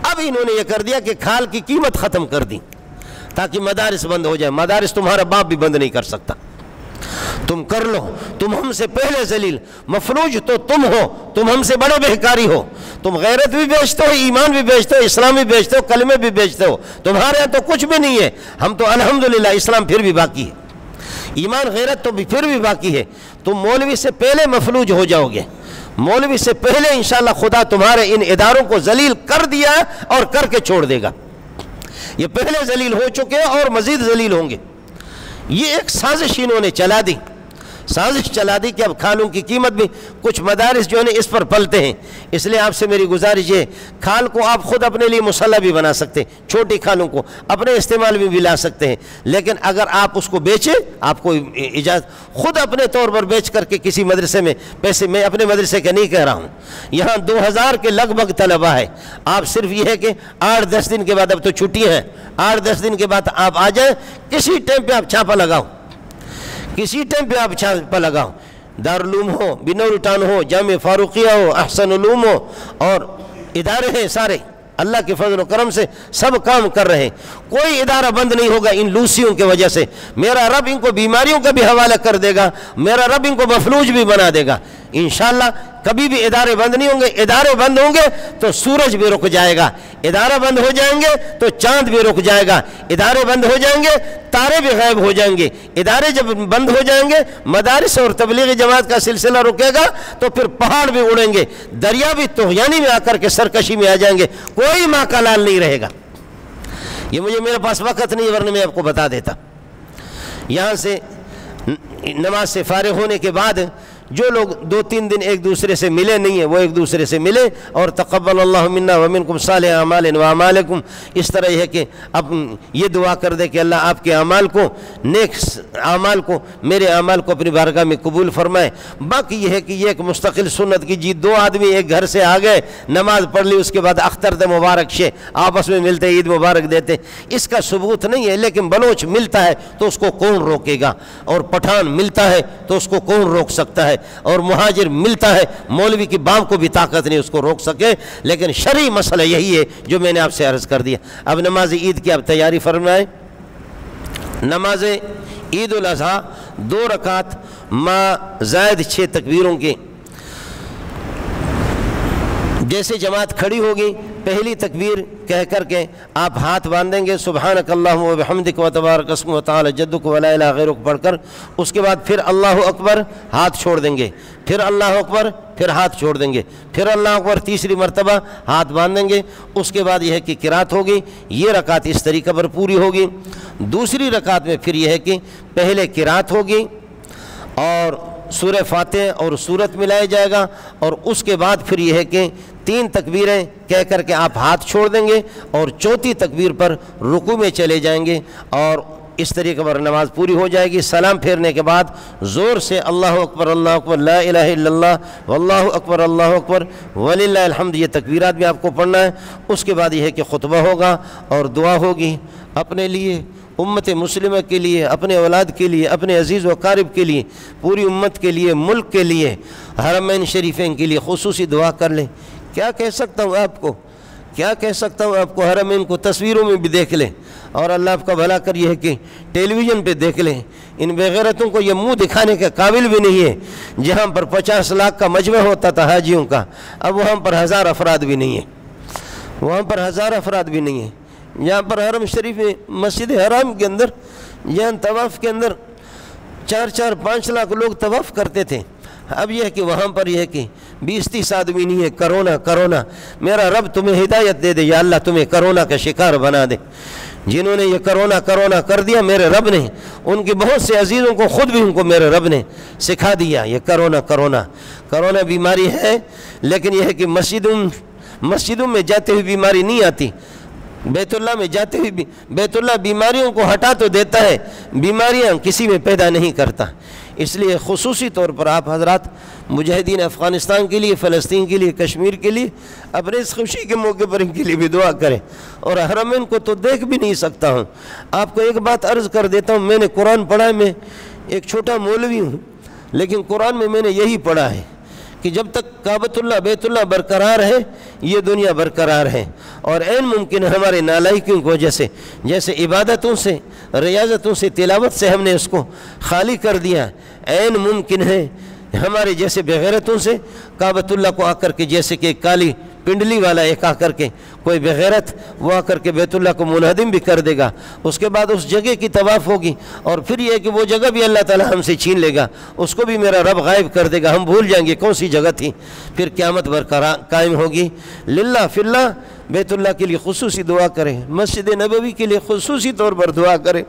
اب انہوں نے یہ کر دیا کہ کھال کی قیمت ختم کر دی تاکہ مدارس بند ہو جائے. مدارس تمہارا باپ بھی بند نہیں کر سکتا, تم کر لو، تم ہم سے پہلے ذلیل، مفلوج تو تم ہو، تم ہم سے بڑے بہکاری ہو، تم غیرت بھی بیچتے ہو، ایمان بھی بیچتے ہو، اسلام بھی بیچتے ہو، کلمے بھی بیچتے ہو، تمہارے یہاں تو کچھ بھی نہیں ہے، ہم تو الحمدللہ اسلام پھر بھی باقی ہے، ایمان غیرت تو پھر بھی باقی ہے، تم مولوی سے پہلے مفلوج ہو جاؤ گے، مولوی سے پہلے انشاءاللہ خدا تمہارے ان اداروں کو ذلیل کر دیا اور کر کے چھوڑ دے گا، یہ پہلے ذلیل ہو چکے اور مزید ذلیل ہوں گے۔ یہ ایک سازش انہوں نے چلا دی، سازش چلا دی کہ اب کھالوں کی قیمت بھی، کچھ مدارس جو ہے اس پر پلتے ہیں، اس لیے آپ سے میری گزارش ہے، کھال کو آپ خود اپنے لیے مصلی بھی بنا سکتے ہیں، چھوٹی کھالوں کو اپنے استعمال میں بھی لا سکتے ہیں، لیکن اگر آپ اس کو بیچیں، آپ کو اجازت خود اپنے طور پر بیچ کر کے کسی مدرسے میں پیسے، میں اپنے مدرسے کا نہیں کہہ رہا ہوں، یہاں 2000 کے لگ بھگ طلبہ ہے، آپ صرف یہ ہے کہ 8-10 دن کے بعد، اب تو چھٹیاں ہیں، 8-10 دن کے بعد آپ آ جائیں، کسی ٹائم پہ آپ چھاپا لگاؤ، کسی ٹائم پہ آپ چھاپا لگاؤ، دارالعلوم ہو، بنور ٹان ہو، جامع فاروقیہ ہو، احسن علوم ہو، اور ادارے ہیں سارے، اللہ کے فضل و کرم سے سب کام کر رہے ہیں، کوئی ادارہ بند نہیں ہوگا ان لوسیوں کی وجہ سے، میرا رب ان کو بیماریوں کا بھی حوالہ کر دے گا، میرا رب ان کو مفلوج بھی بنا دے گا، انشاءاللہ کبھی بھی ادارے بند نہیں ہوں گے، ادارے بند ہوں گے تو سورج بھی رک جائے گا، ادارے بند ہو جائیں گے تو چاند بھی رک جائے گا، ادارے بند ہو جائیں گے تارے بھی غائب ہو جائیں گے، ادارے جب بند ہو جائیں گے مدارس اور تبلیغی جماعت کا سلسلہ رکے گا تو پھر پہاڑ بھی اڑیں گے، دریا بھی طغیانی میں آ کر کے سرکشی میں آ جائیں گے، کوئی ماں کا لال نہیں رہے گا۔ یہ میرے پاس وقت نہیں ورنہ میں آپ کو بتا دیتا۔ یہاں سے نماز سے فارغ ہونے کے بعد جو لوگ 2-3 دن ایک دوسرے سے ملے نہیں ہیں وہ ایک دوسرے سے ملے، اور تقبل اللہ منا ومنکم صالح اعمال واعمالکم، اس طرح یہ ہے کہ اب یہ دعا کر دے کہ اللہ آپ کے اعمال کو، نیک اعمال کو، میرے اعمال کو اپنی بارگاہ میں قبول فرمائے۔ باقی یہ ہے کہ یہ ایک مستقل سنت کی جی، 2 آدمی ایک گھر سے آ گئے، نماز پڑھ لی، اس کے بعد اختر دے مبارک شے آپس میں ملتے عید مبارک دیتے، اس کا ثبوت نہیں ہے، لیکن بلوچ ملتا ہے تو اس کو کون روکے گا، اور پٹھان ملتا ہے تو اس کو کون روک سکتا ہے، اور مہاجر ملتا ہے، مولوی کی باپ کو بھی طاقت نہیں اس کو روک سکے، لیکن شرعی مسئلہ یہی ہے جو میں نے آپ سے عرض کر دیا۔ اب نماز عید کی آپ تیاری فرمائیں۔ نماز عید الاضحیٰ 2 رکعت ما زائد 6 تکبیروں کی، جیسے جماعت کھڑی ہوگی پہلی تکبیر کہہ کر کے آپ ہاتھ باندھیں گے، سبحانک اللہم و بحمدک و تبارک اسمک و تعالی جدک و لا الہ غیرک پڑھ کر، اس کے بعد پھر اللہ اکبر، ہاتھ چھوڑ دیں گے، پھر اللہ اکبر، پھر ہاتھ چھوڑ دیں گے، پھر اللہ اکبر، تیسری مرتبہ ہاتھ باندھیں گے، اس کے بعد یہ ہے کہ قرات ہوگی، یہ رکعت اس طریقے پر پوری ہوگی۔ دوسری رکعت میں پھر یہ ہے کہ پہلے قرات ہوگی اور سورہ فاتحہ اور سورت ملایا جائے گا، اور اس کے بعد پھر یہ ہے کہ 3 تکبیریں کہہ کر کے آپ ہاتھ چھوڑ دیں گے، اور چوتھی تکبیر پر رکوع میں چلے جائیں گے، اور اس طریقے پر نماز پوری ہو جائے گی۔ سلام پھیرنے کے بعد زور سے اللہ اکبر لا الہ الا اللہ واللہ اکبر وللہ الحمد، یہ تکبیرات بھی آپ کو پڑھنا ہے۔ اس کے بعد یہ ہے کہ خطبہ ہوگا اور دعا ہوگی اپنے لیے، امت مسلمہ کے لیے، اپنے اولاد کے لیے، اپنے عزیز و اقارب کے لیے، پوری امت کے لیے، ملک کے لیے، حرمین شریفین کے لیے خصوصی دعا کر لیں۔ کیا کہہ سکتا ہوں آپ کو، کیا کہہ سکتا ہوں آپ کو، حرمین کو تصویروں میں بھی دیکھ لیں، اور اللہ آپ کا بھلا کر یہ ہے کہ ٹیلی ویژن پہ دیکھ لیں۔ ان بےغیرتوں کو یہ منہ دکھانے کے قابل بھی نہیں ہے، جہاں پر 50 لاکھ کا مجمع ہوتا تھا حاجیوں کا، اب وہاں پر 1000 افراد بھی نہیں ہیں، وہاں پر 1000 افراد بھی نہیں ہیں۔ یہاں پر حرم شریف میں مسجد حرام کے اندر، یہاں طواف کے اندر 4-5 لاکھ لوگ طواف کرتے تھے، اب یہ ہے کہ وہاں پر یہ ہے کہ 20-30 آدمی نہیں ہے، کرونا۔ میرا رب تمہیں ہدایت دے دے یا اللہ، تمہیں کرونا کا شکار بنا دے۔ جنہوں نے یہ کرونا کر دیا، میرے رب نے ان کے بہت سے عزیزوں کو، خود بھی ان کو میرے رب نے سکھا دیا یہ کرونا بیماری ہے، لیکن یہ ہے کہ مسجدوں میں جاتے ہوئے بیماری نہیں آتی، بیت اللہ میں جاتے ہوئے بھی بیت اللہ بیماریوں کو ہٹا تو دیتا ہے، بیماریاں کسی میں پیدا نہیں کرتا۔ اس لیے خصوصی طور پر آپ حضرات مجاہدین افغانستان کے لیے، فلسطین کے لیے، کشمیر کے لیے، اپنے اس خوشی کے موقع پر ان کے لیے بھی دعا کریں۔ اور حرمین کو تو دیکھ بھی نہیں سکتا ہوں، آپ کو ایک بات عرض کر دیتا ہوں، میں نے قرآن پڑھا ہے، میں ایک چھوٹا مولوی ہوں، لیکن قرآن میں نے یہی پڑھا ہے کہ جب تک کعبۃ اللہ بیت اللہ برقرار ہے یہ دنیا برقرار ہے، اور عین ممکن ہے ہمارے نالائکیوں کی وجہ سے، جیسے عبادتوں سے، ریاضتوں سے، تلاوت سے ہم نے اس کو خالی کر دیا، عین ممکن ہے ہمارے جیسے بغیرتوں سے کعبۃ اللہ کو آ کر کے، جیسے کہ کالی پنڈلی والا ایک آ کر کے کوئی بغیرت وہ آ کر کے بیت اللہ کو منہدم بھی کر دے گا، اس کے بعد اس جگہ کی طواف ہوگی، اور پھر یہ کہ وہ جگہ بھی اللہ تعالی ہم سے چھین لے گا، اس کو بھی میرا رب غائب کر دے گا، ہم بھول جائیں گے کون سی جگہ تھی، پھر قیامت برقرار قائم ہوگی۔ للہ فی اللہ بیت اللہ کے لیے خصوصی دعا کریں، مسجد نبوی کے لیے خصوصی طور پر دعا کریں،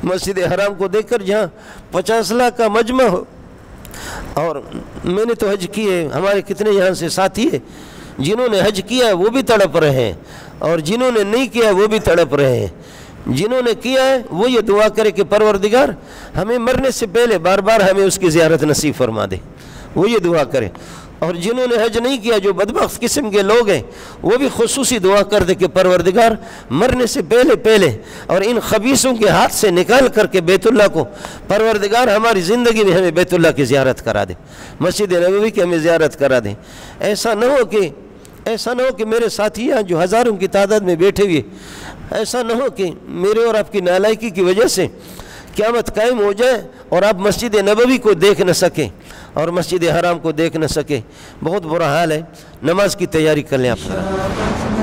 مسجد حرام کو دیکھ کر جہاں 50 لاکھ کا مجمع ہو، اور میں نے تو حج کی ہے، ہمارے کتنے یہاں سے ساتھی ہیں جنہوں نے حج کیا ہے وہ بھی تڑپ رہے ہیں، اور جنہوں نے نہیں کیا وہ بھی تڑپ رہے ہیں۔ جنہوں نے کیا ہے وہ یہ دعا کرے کہ پروردگار ہمیں مرنے سے پہلے بار بار ہمیں اس کی زیارت نصیب فرما دے، وہ یہ دعا کرے، اور جنہوں نے حج نہیں کیا جو بدبخت قسم کے لوگ ہیں وہ بھی خصوصی دعا کر دے کہ پروردگار مرنے سے پہلے اور ان خبیثوں کے ہاتھ سے نکال کر کے بیت اللہ کو پروردگار ہماری زندگی میں ہمیں بیت اللہ کی زیارت کرا دے، مسجد نبوی کی ہمیں زیارت کرا دے۔ ایسا نہ ہو کہ میرے ساتھی یہاں جو ہزاروں کی تعداد میں بیٹھے ہوئے، ایسا نہ ہو کہ میرے اور آپ کی نالائکی کی وجہ سے قیامت قائم ہو جائے اور آپ مسجد نبوی کو دیکھ نہ سکیں اور مسجد حرام کو دیکھ نہ سکیں، بہت برا حال ہے۔ نماز کی تیاری کر لیں آپ۔